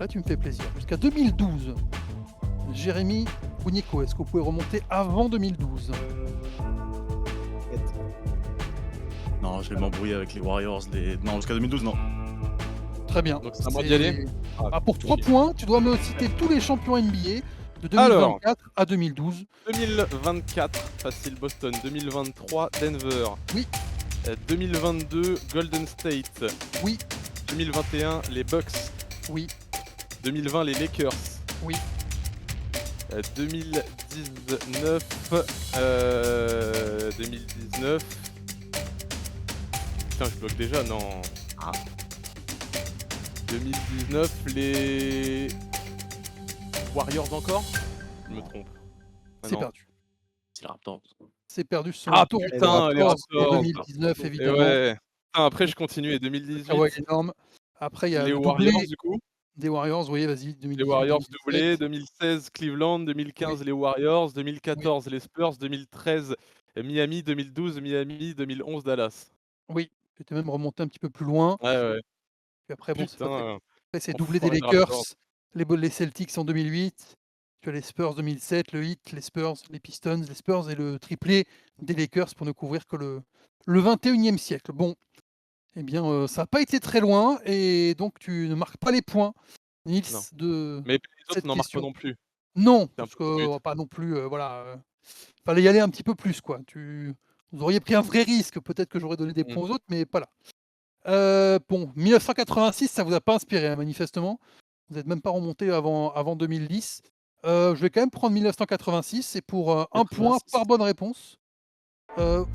Là, tu me fais plaisir. Jusqu'à 2012. Jérémy ou Nico, est-ce que vous pouvez remonter avant 2012? Non, je vais m'embrouiller avec les Warriors. Non, jusqu'à 2012, non. Très bien. Donc c'est à moi d'y aller. Ah, pour 3 points, tu dois me citer tous les champions NBA de Alors. 2024 à 2012. 2024, facile Boston. 2023, Denver. Oui. 2022, Golden State. Oui. 2021, les Bucks. Oui. 2020, les Lakers. Oui. 2019, 2019. Putain, je bloque déjà, non. 2019, les Warriors encore? Je me trompe. Ah C'est non. perdu. C'est le Raptors. C'est perdu sur Ah le tour putain, les Raptors. 2019, Et évidemment. ouais. Putain, après, je continue. Et 2018, Ah ouais, énorme. Après, il y a les le Warriors, doublé du coup. des Warriors. Oui, vas-y. 2018, Les Warriors 2017. doublés. 2016, Cleveland. 2015, les Warriors. 2014, les Spurs. 2013, Miami. 2012, Miami. 2011, Dallas. Oui, j'étais même remonté un petit peu plus loin. Ouais, ouais. Puis après, bon, c'est pas très- Putain. après, c'est doublé des enfoiré de Lakers, Raptors. les Celtics en 2008. Tu as les Spurs 2007, le Heat, les Spurs, les Pistons, les Spurs et le triplé des Lakers pour ne couvrir que le 21e siècle. Bon, eh bien, ça n'a pas été très loin et donc tu ne marques pas les points, Nils, Non. de Mais les autres cette n'en marquent pas question. non plus. Non, C'est un parce peu le qu'on but. va pas non plus, voilà, fallait y aller un petit peu plus, quoi. Vous auriez pris un vrai risque, peut-être que j'aurais donné des points aux autres, mais pas là. Bon, 1986, ça vous a pas inspiré, hein, manifestement. Vous n'êtes même pas remonté avant 2010. Je vais quand même prendre 1986 et pour 1 point 86. par bonne réponse.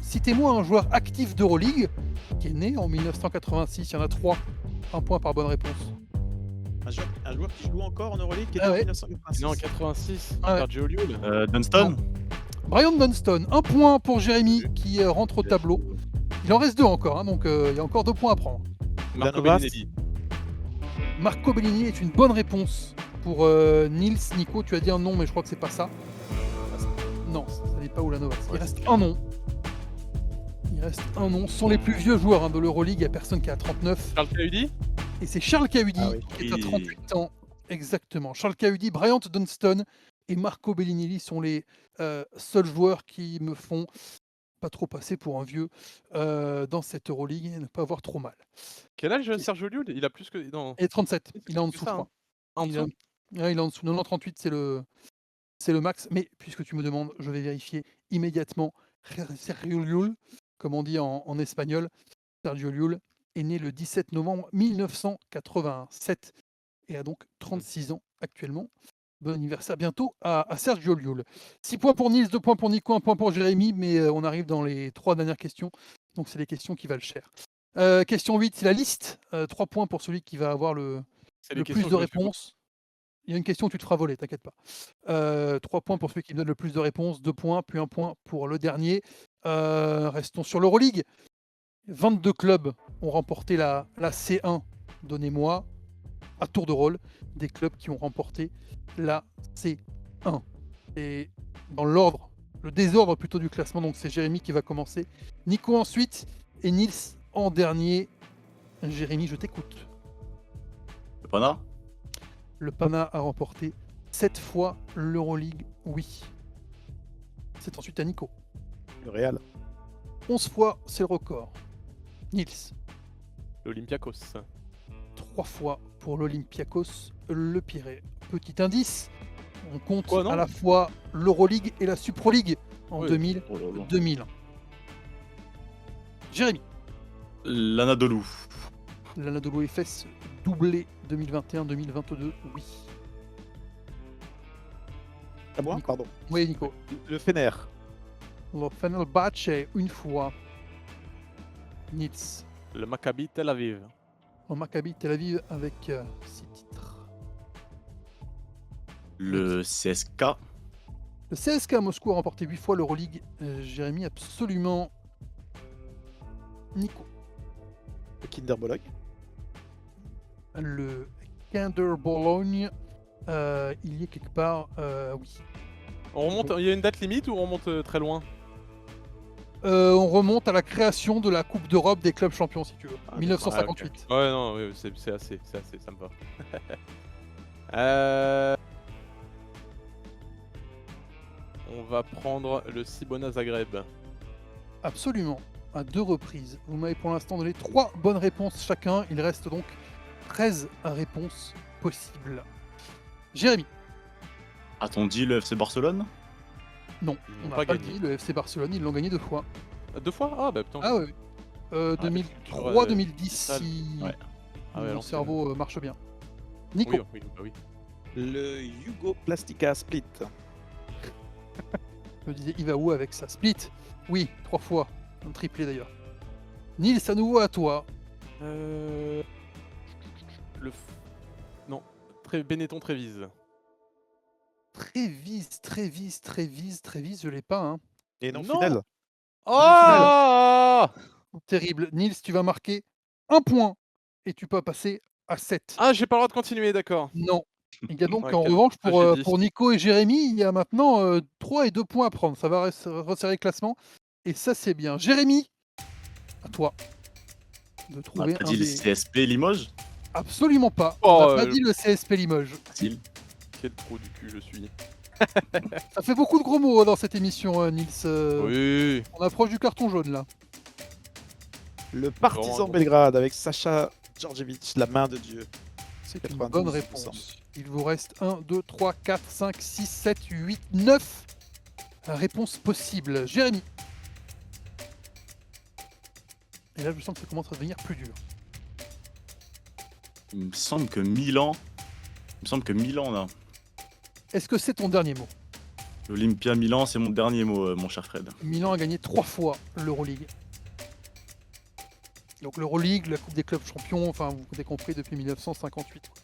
Citez-moi un joueur actif d'Euroleague qui est né en 1986. Il y en a 3. 1 point par bonne réponse. Un joueur qui joue encore en Euroleague qui est Ah né en ouais. 1986. Non, en 86, Ah ouais. Sergio Llull. Dunston. Brian Dunston, 1 point pour Jérémy qui rentre au tableau. Il en reste 2 encore, hein, donc il y a encore 2 points à prendre. Marco Danovas. Bellinelli. Marco Bellini est une bonne réponse pour Nils. Nico, tu as dit un nom, mais je crois que c'est pas ça. Non, ça n'est pas Ulanovas. Il Ouais, reste c'est un nom. Il reste un nom. Ce sont les plus vieux joueurs, hein, de l'Euroleague. Il n'y a personne qui a 39. Charles Cahudi. Et c'est Charles Cahudi Ah oui. qui est à Oui. 38 ans. Exactement. Charles Cahudi, Bryant Dunston et Marco Bellinelli sont les seuls joueurs qui me font pas trop passer pour un vieux dans cette Euroleague et ne pas avoir trop mal. Quel âge Sergio Llull? Il a plus que. Non. Et 37. Il est en C'est dessous, ça, je crois. En Il est en- dessous. Ouais, il est en dessous. 38, c'est le max. Mais puisque tu me demandes, je vais vérifier immédiatement. Sergio Llull, comme on dit en espagnol. Sergio Llull est né le 17 novembre 1987 et a donc 36 ans actuellement. Bon anniversaire bientôt à Sergio Llull. 6 points pour Nils, 2 points pour Nico, 1 point pour Jérémy, mais on arrive dans les 3 dernières questions. Donc c'est les questions qui valent cher. Question 8, c'est la liste. 3 points pour celui qui va avoir C'est le les plus questions de que je me fais réponses. Il y a une question où tu te feras voler, t'inquiète pas. 3 points pour celui qui me donne le plus de réponses, 2 points, puis 1 point pour le dernier. Restons sur l'Euroleague. 22 clubs ont remporté la C1. Donnez-moi, à tour de rôle, des clubs qui ont remporté la C1. Et dans l'ordre, le désordre plutôt du classement, donc c'est Jérémy qui va commencer. Nico ensuite et Nils en dernier. Jérémy, je t'écoute. Le Pana. Le Pana a remporté 7 fois l'Euroleague, oui. C'est ensuite à Nico. Le Real. 11 fois, c'est le record. Nils, L'Olympiakos. 3 fois pour l'Olympiakos, le Pirée. Petit indice, on compte Quoi, non à la fois l'Euroleague et la Supro League en Oui. 2000, Oh là là. 2001. Jérémy, L'Anadolu. l'Anadolu Efes doublé 2021-2022, oui. À moi, Nico. pardon. Oui, Nico. Le Fener. Le Fenerbahçe, une fois. Nils, Le Maccabi Tel Aviv. en Maccabi Tel Aviv avec 6 titres. Le CSK. Le CSKA Moscou a remporté 8 fois l'Euroleague. Jérémy, absolument. Nico. Le Kinder Bologne. Le Kinder Bologne, il y est quelque part, oui. On remonte. Il y a une date limite ou on remonte très loin? On remonte à la création de la Coupe d'Europe des clubs champions, si tu veux. Ah, d'accord. 1958. Ouais, non, ouais, c'est assez, ça me va. Euh, On va prendre le Cibona Zagreb. Absolument, à 2 reprises. Vous m'avez pour l'instant donné 3 bonnes réponses chacun. Il reste donc 13 réponses possibles. Jérémy. A-t-on dit le FC Barcelone? Non, Ils on n'ont n'a pas pas gagné. dit le FC Barcelone, ils l'ont gagné 2 fois. 2 fois? Ah bah putain. Ah oui. mais 2003, tu 2010, Sale. si Ouais. Ah ouais, mon alors, c'est- cerveau marche bien. Nico. Oui, bah oui. Le Yugo Plastica Split. Me disait Ivaou avec sa split. Oui, 3 fois. Un triplé d'ailleurs. Nils, à nouveau à toi. Le non, Benetton Trévise. Trévise, je l'ai pas. Hein. Et non, Non. Finel. Oh Terrible. Nils, tu vas marquer 1 point. Et tu peux passer à 7. Ah, j'ai pas le droit de continuer, d'accord. Non. Il y a donc Ouais, en quelle revanche tragédie. pour Nico et Jérémy, il y a maintenant 3 et 2 points à prendre. Ça va resserrer le classement. Et ça, c'est bien. Jérémy, à toi de On trouver a pas un dit le des... CSP Limoges? Absolument pas. Oh, On n'a pas dit le CSP Limoges. Facile. Quel trou du cul je suis. Ça fait beaucoup de gros mots dans cette émission, Nils. Oui. On approche du carton jaune, là. Le Partizan Vraiment. Belgrade avec Sacha Djordjevic, la main de Dieu. C'est une 92, bonne il me réponse. semble. Il vous reste 1, 2, 3, 4, 5, 6, 7, 8, 9 réponses possibles. Jérémy. Et là, je sens que ça commence à devenir plus dur. Il me semble que Milan. Là. Est-ce que c'est ton dernier mot? L'Olympia Milan, c'est mon dernier mot, mon cher Fred. Milan a gagné 3 fois l'Euroleague. Donc l'Euroleague, la Coupe des clubs champions, enfin vous avez compris depuis 1958. Quoi.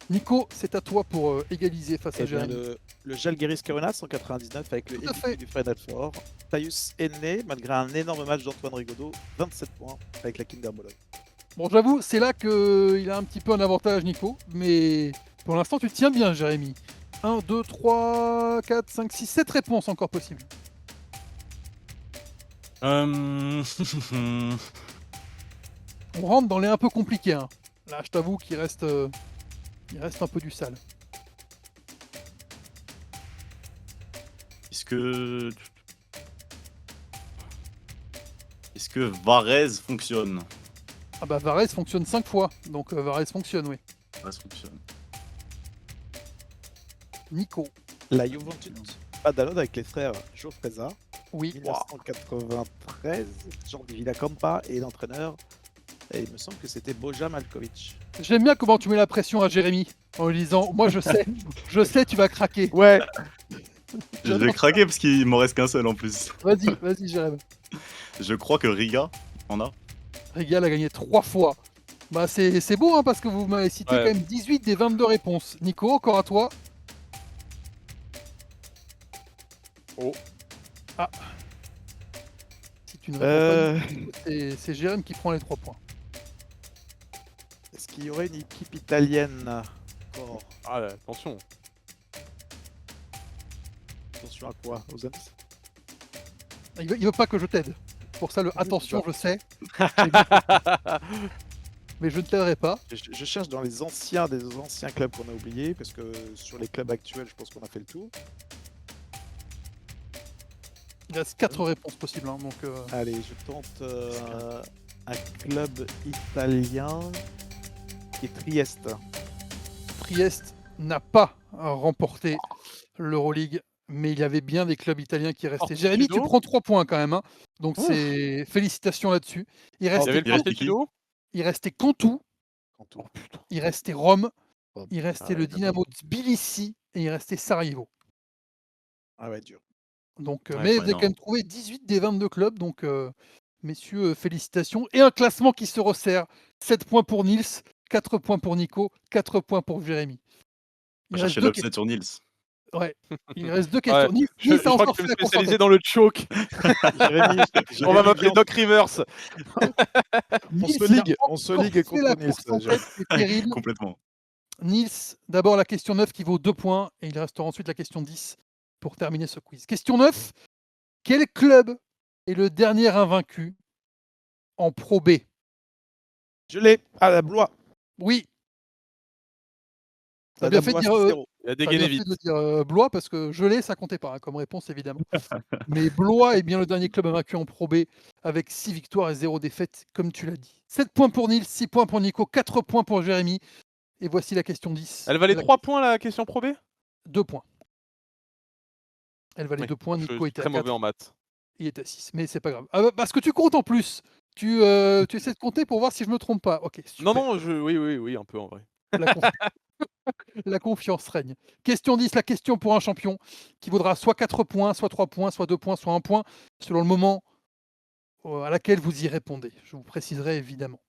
Nico, c'est à toi pour égaliser face à Eh bien, Jérémy. le Žalgiris Kaunas en 99 avec le Tout à fait. MVP du Final Four. Tyus Henné, malgré un énorme match d'Antoine Rigaudot, 27 points avec la Kinder Bologne. Bon, j'avoue, c'est là qu'il a un petit peu un avantage, Nico. Mais pour l'instant, tu tiens bien, Jérémy. 1, 2, 3, 4, 5, 6, 7 réponses encore possibles. Euh... On rentre dans les un peu compliqués. Hein. Là, je t'avoue qu'il reste un peu du sale. Est-ce que Varese fonctionne? Ah bah Varese fonctionne 5 fois. Donc Varese fonctionne, oui. Varese fonctionne. Nico. La Juventus Badalone avec les frères Jofresa, Oui. 1993. Jordi Villacampa et l'entraîneur. Et il me semble que c'était Bojan Malkovic. J'aime bien comment tu mets la pression à Jérémy en lui disant moi je sais, tu vas craquer. Ouais, Je vais craquer parce qu'il m'en reste qu'un seul en plus. Vas-y Jérémy. Je crois que Riga en a. Régal a gagné 3 fois. Bah c'est beau hein, parce que vous m'avez cité Ouais. quand même 18 des 22 réponses. Nico, encore à toi. Oh. Ah. Si tu ne réponds pas, Nico, c'est Jérémy qui prend les 3 points. est-ce qu'il y aurait une équipe italienne encore? Ah, attention. Attention à quoi? Aux indices? Il veut pas que je t'aide. Pour ça, attention, je sais. Mais je ne t'aiderai pas. Je cherche dans les anciens clubs qu'on a oubliés, parce que sur les clubs actuels, je pense qu'on a fait le tour. Il reste 4 réponses possibles. Hein, donc, Allez, je tente un club italien qui est Trieste. Trieste n'a pas remporté l'Euroleague, mais il y avait bien des clubs italiens qui restaient. Oh, Jérémy, tu Tudo. prends 3 points quand même. Hein. Donc Ouf. c'est félicitations là-dessus. Il Il y avait restait, le quartier qui Tudo. il restait Cantou, Canton. il restait Rome, Rome. il restait Ah ouais, le Dynamo Tbilissi et il restait Sarajevo. Ah ouais, dur. Donc, Ouais, mais vous ouais, avez non. quand même trouvé 18 des 22 clubs. Donc, messieurs, félicitations. Et un classement qui se resserre. 7 points pour Nils, 4 points pour Nico, 4 points pour Jérémy. On Il va reste chercher deux l'upset sur Nils. Ouais, il reste 2 questions. Ouais, Nils Je a crois encore que je fait vais la me spécialiser concentrée. dans le choke. Jérémy, On va Jérémy, m'appeler viens, Doc Rivers. Nils, se il a ligue, on se encore ligue fait contre la Nils, course en Jérémy. tête, c'est terrible. Complètement. Nils, d'abord la question 9 qui vaut 2 points et il restera ensuite la question 10 pour terminer ce quiz. Question 9. Quel club est le dernier invaincu en Pro B? Je l'ai. Ah, la Blois. Oui. T'as La bien fait de Blois dire, 6-0. Il a t'as dégainé bien fait vite. de dire Blois parce que gelé, ça comptait pas comme réponse évidemment. Mais Blois est bien le dernier club invaincu en Pro B avec 6 victoires et 0 défaites, comme tu l'as dit. 7 points pour Nils, 6 points pour Nico, 4 points pour Jérémy. Et voici la question 10. Elle valait La- 3 points la question Pro B? 2 points. Elle valait Oui, 2 points, je Nico suis était à très mauvais 4, en maths. il était à 6. Mais c'est pas grave. Ah, parce que tu comptes en plus. Tu essaies de compter pour voir si je me trompe pas. Ok, Non, super. non, oui, un peu en vrai. La, confi- la confiance règne. Question 10, la question pour un champion qui vaudra soit 4 points, soit 3 points, soit 2 points, soit 1 point, selon le moment à laquelle vous y répondez. Je vous préciserai évidemment.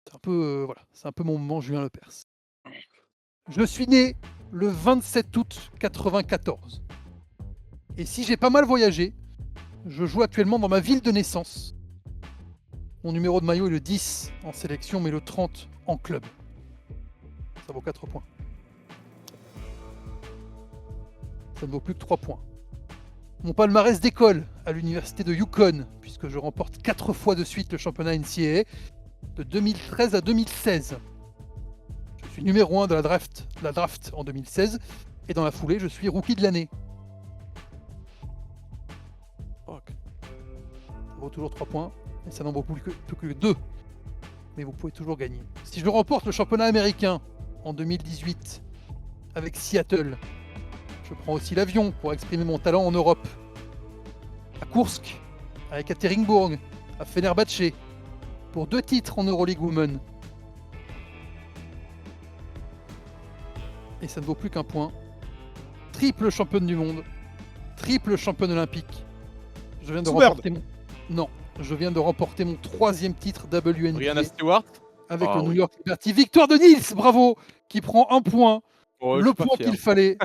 C'est un peu, voilà, c'est un peu mon moment Julien Lepers. Je suis né le 27 août 94. Et si j'ai pas mal voyagé, je joue actuellement dans ma ville de naissance. Mon numéro de maillot est le 10 en sélection, mais le 30 en club. Ça vaut 4 points. Ça ne vaut plus que 3 points. Mon palmarès d'école à l'université de Yukon, puisque je remporte 4 fois de suite le championnat NCAA, de 2013 à 2016. Je suis numéro 1 de la draft en 2016, et dans la foulée, je suis rookie de l'année. Fuck. Ça vaut toujours 3 points, et ça n'en vaut plus que 2. Mais vous pouvez toujours gagner. Si je remporte le championnat américain en 2018 avec Seattle, je prends aussi l'avion pour exprimer mon talent en Europe. À Kursk, à Ekaterinbourg, à Fenerbahçe, pour 2 titres en Euroleague Women. Et ça ne vaut plus qu'un point. Triple championne du monde, triple championne olympique. Je viens de Sue Bird. remporter mon... Non, je viens de remporter mon 3e titre WNBA Brianna Stewart? avec Ah le New oui. York Liberty. Victoire de Nils, bravo, qui prend 1 point. Oh, je Le suis pas point fier. qu'il fallait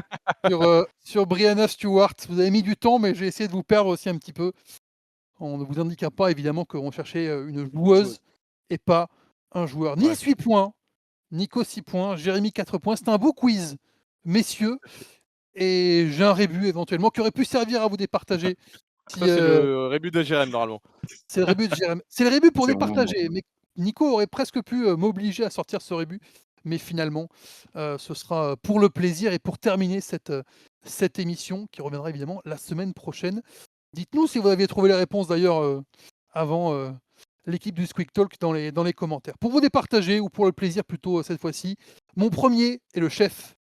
sur Brianna Stewart. Vous avez mis du temps, mais j'ai essayé de vous perdre aussi un petit peu. En ne vous indiquant pas évidemment qu'on cherchait une joueuse et pas un joueur. Nils Ouais. 8 points, Nico 6 points, Jérémy 4 points. C'est un beau quiz, messieurs. Et j'ai un rébut éventuellement qui aurait pu servir à vous départager. Si, Ça, c'est le rébut de Jérém normalement. c'est le rébut de Jérémy. C'est le rébut pour C'est mon départager. Mais Nico aurait presque pu m'obliger à sortir ce rébut. Mais finalement, ce sera pour le plaisir et pour terminer cette émission qui reviendra évidemment la semaine prochaine. Dites-nous si vous aviez trouvé les réponses d'ailleurs avant l'équipe du Squeak Talk dans les commentaires. Pour vous départager ou pour le plaisir plutôt cette fois-ci, mon premier est le chef.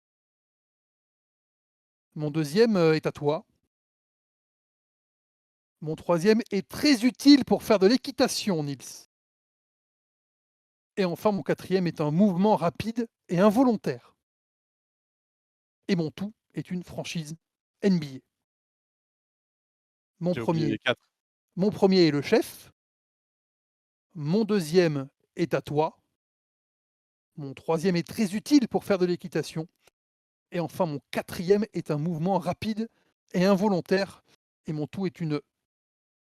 Mon deuxième est à toi. Mon troisième est très utile pour faire de l'équitation, Nils. Et enfin, mon quatrième est un mouvement rapide et involontaire. Et mon tout est une franchise NBA. Mon J'ai oublié les 4. premier est le chef. Mon deuxième est à toi. Mon troisième est très utile pour faire de l'équitation. Et enfin, mon quatrième est un mouvement rapide et involontaire. Et mon tout est une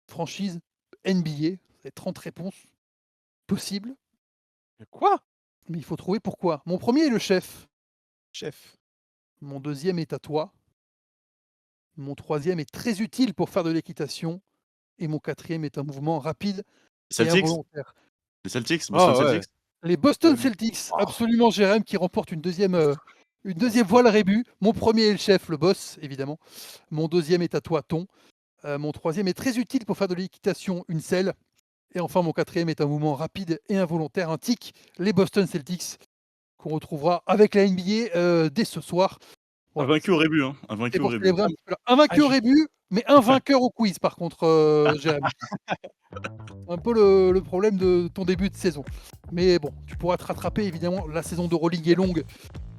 franchise NBA. Vous avez 30 réponses possibles. Mais quoi? Mais il faut trouver pourquoi. Mon premier est le chef. Chef. Mon deuxième est à toi. Mon troisième est très utile pour faire de l'équitation. Et mon quatrième est un mouvement rapide et Celtics? involontaire. Les Celtics? Boston ouais. Celtics? Les Boston Oui. Celtics, Oh. absolument Jérém, qui remporte une deuxième voile rébut. Mon premier est le chef, le boss, évidemment. Mon deuxième est à toi, Ton. Mon troisième est très utile pour faire de l'équitation, une selle. Et enfin, mon quatrième est un mouvement rapide et involontaire, un tic, les Boston Celtics, qu'on retrouvera avec la NBA dès ce soir. Voilà. Invaincu au rébut, hein. Et Invaincu au pour rébut. célébrer un petit peu là. Un vainqueur au rébut, mais un vainqueur au quiz, par contre, Jérémy. Un peu le problème de ton début de saison. Mais bon, tu pourras te rattraper, évidemment. La saison d'Euroleague est longue,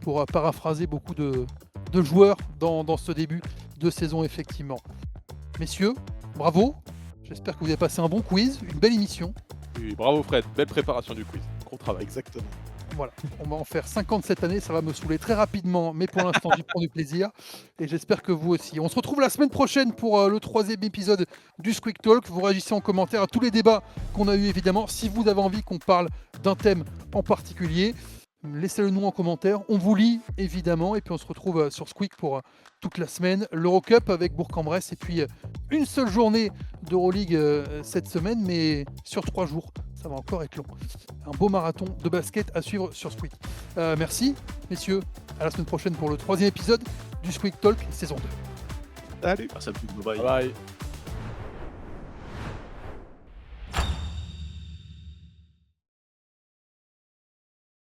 pour paraphraser beaucoup de joueurs dans ce début de saison, effectivement. Messieurs, bravo. J'espère que vous avez passé un bon quiz, une belle émission. Oui, bravo Fred, belle préparation du quiz. Gros travail. Exactement. Voilà, on va en faire 50 cette année, ça va me saouler très rapidement, mais pour l'instant j'y prends du plaisir et j'espère que vous aussi. On se retrouve la semaine prochaine pour le 3e épisode du Squeak Talk. Vous réagissez en commentaire à tous les débats qu'on a eu évidemment, si vous avez envie qu'on parle d'un thème en particulier. laissez-le nous en commentaire. On vous lit évidemment et puis on se retrouve sur Squeak pour toute la semaine. L'Eurocup avec Bourg-en-Bresse et puis une seule journée d'Euroleague cette semaine, mais sur 3 jours. Ça va encore être long. Un beau marathon de basket à suivre sur Squeak. Merci messieurs. À la semaine prochaine pour le 3e épisode du Squeak Talk saison 2. Salut. Merci à tous. Bye bye. Bye.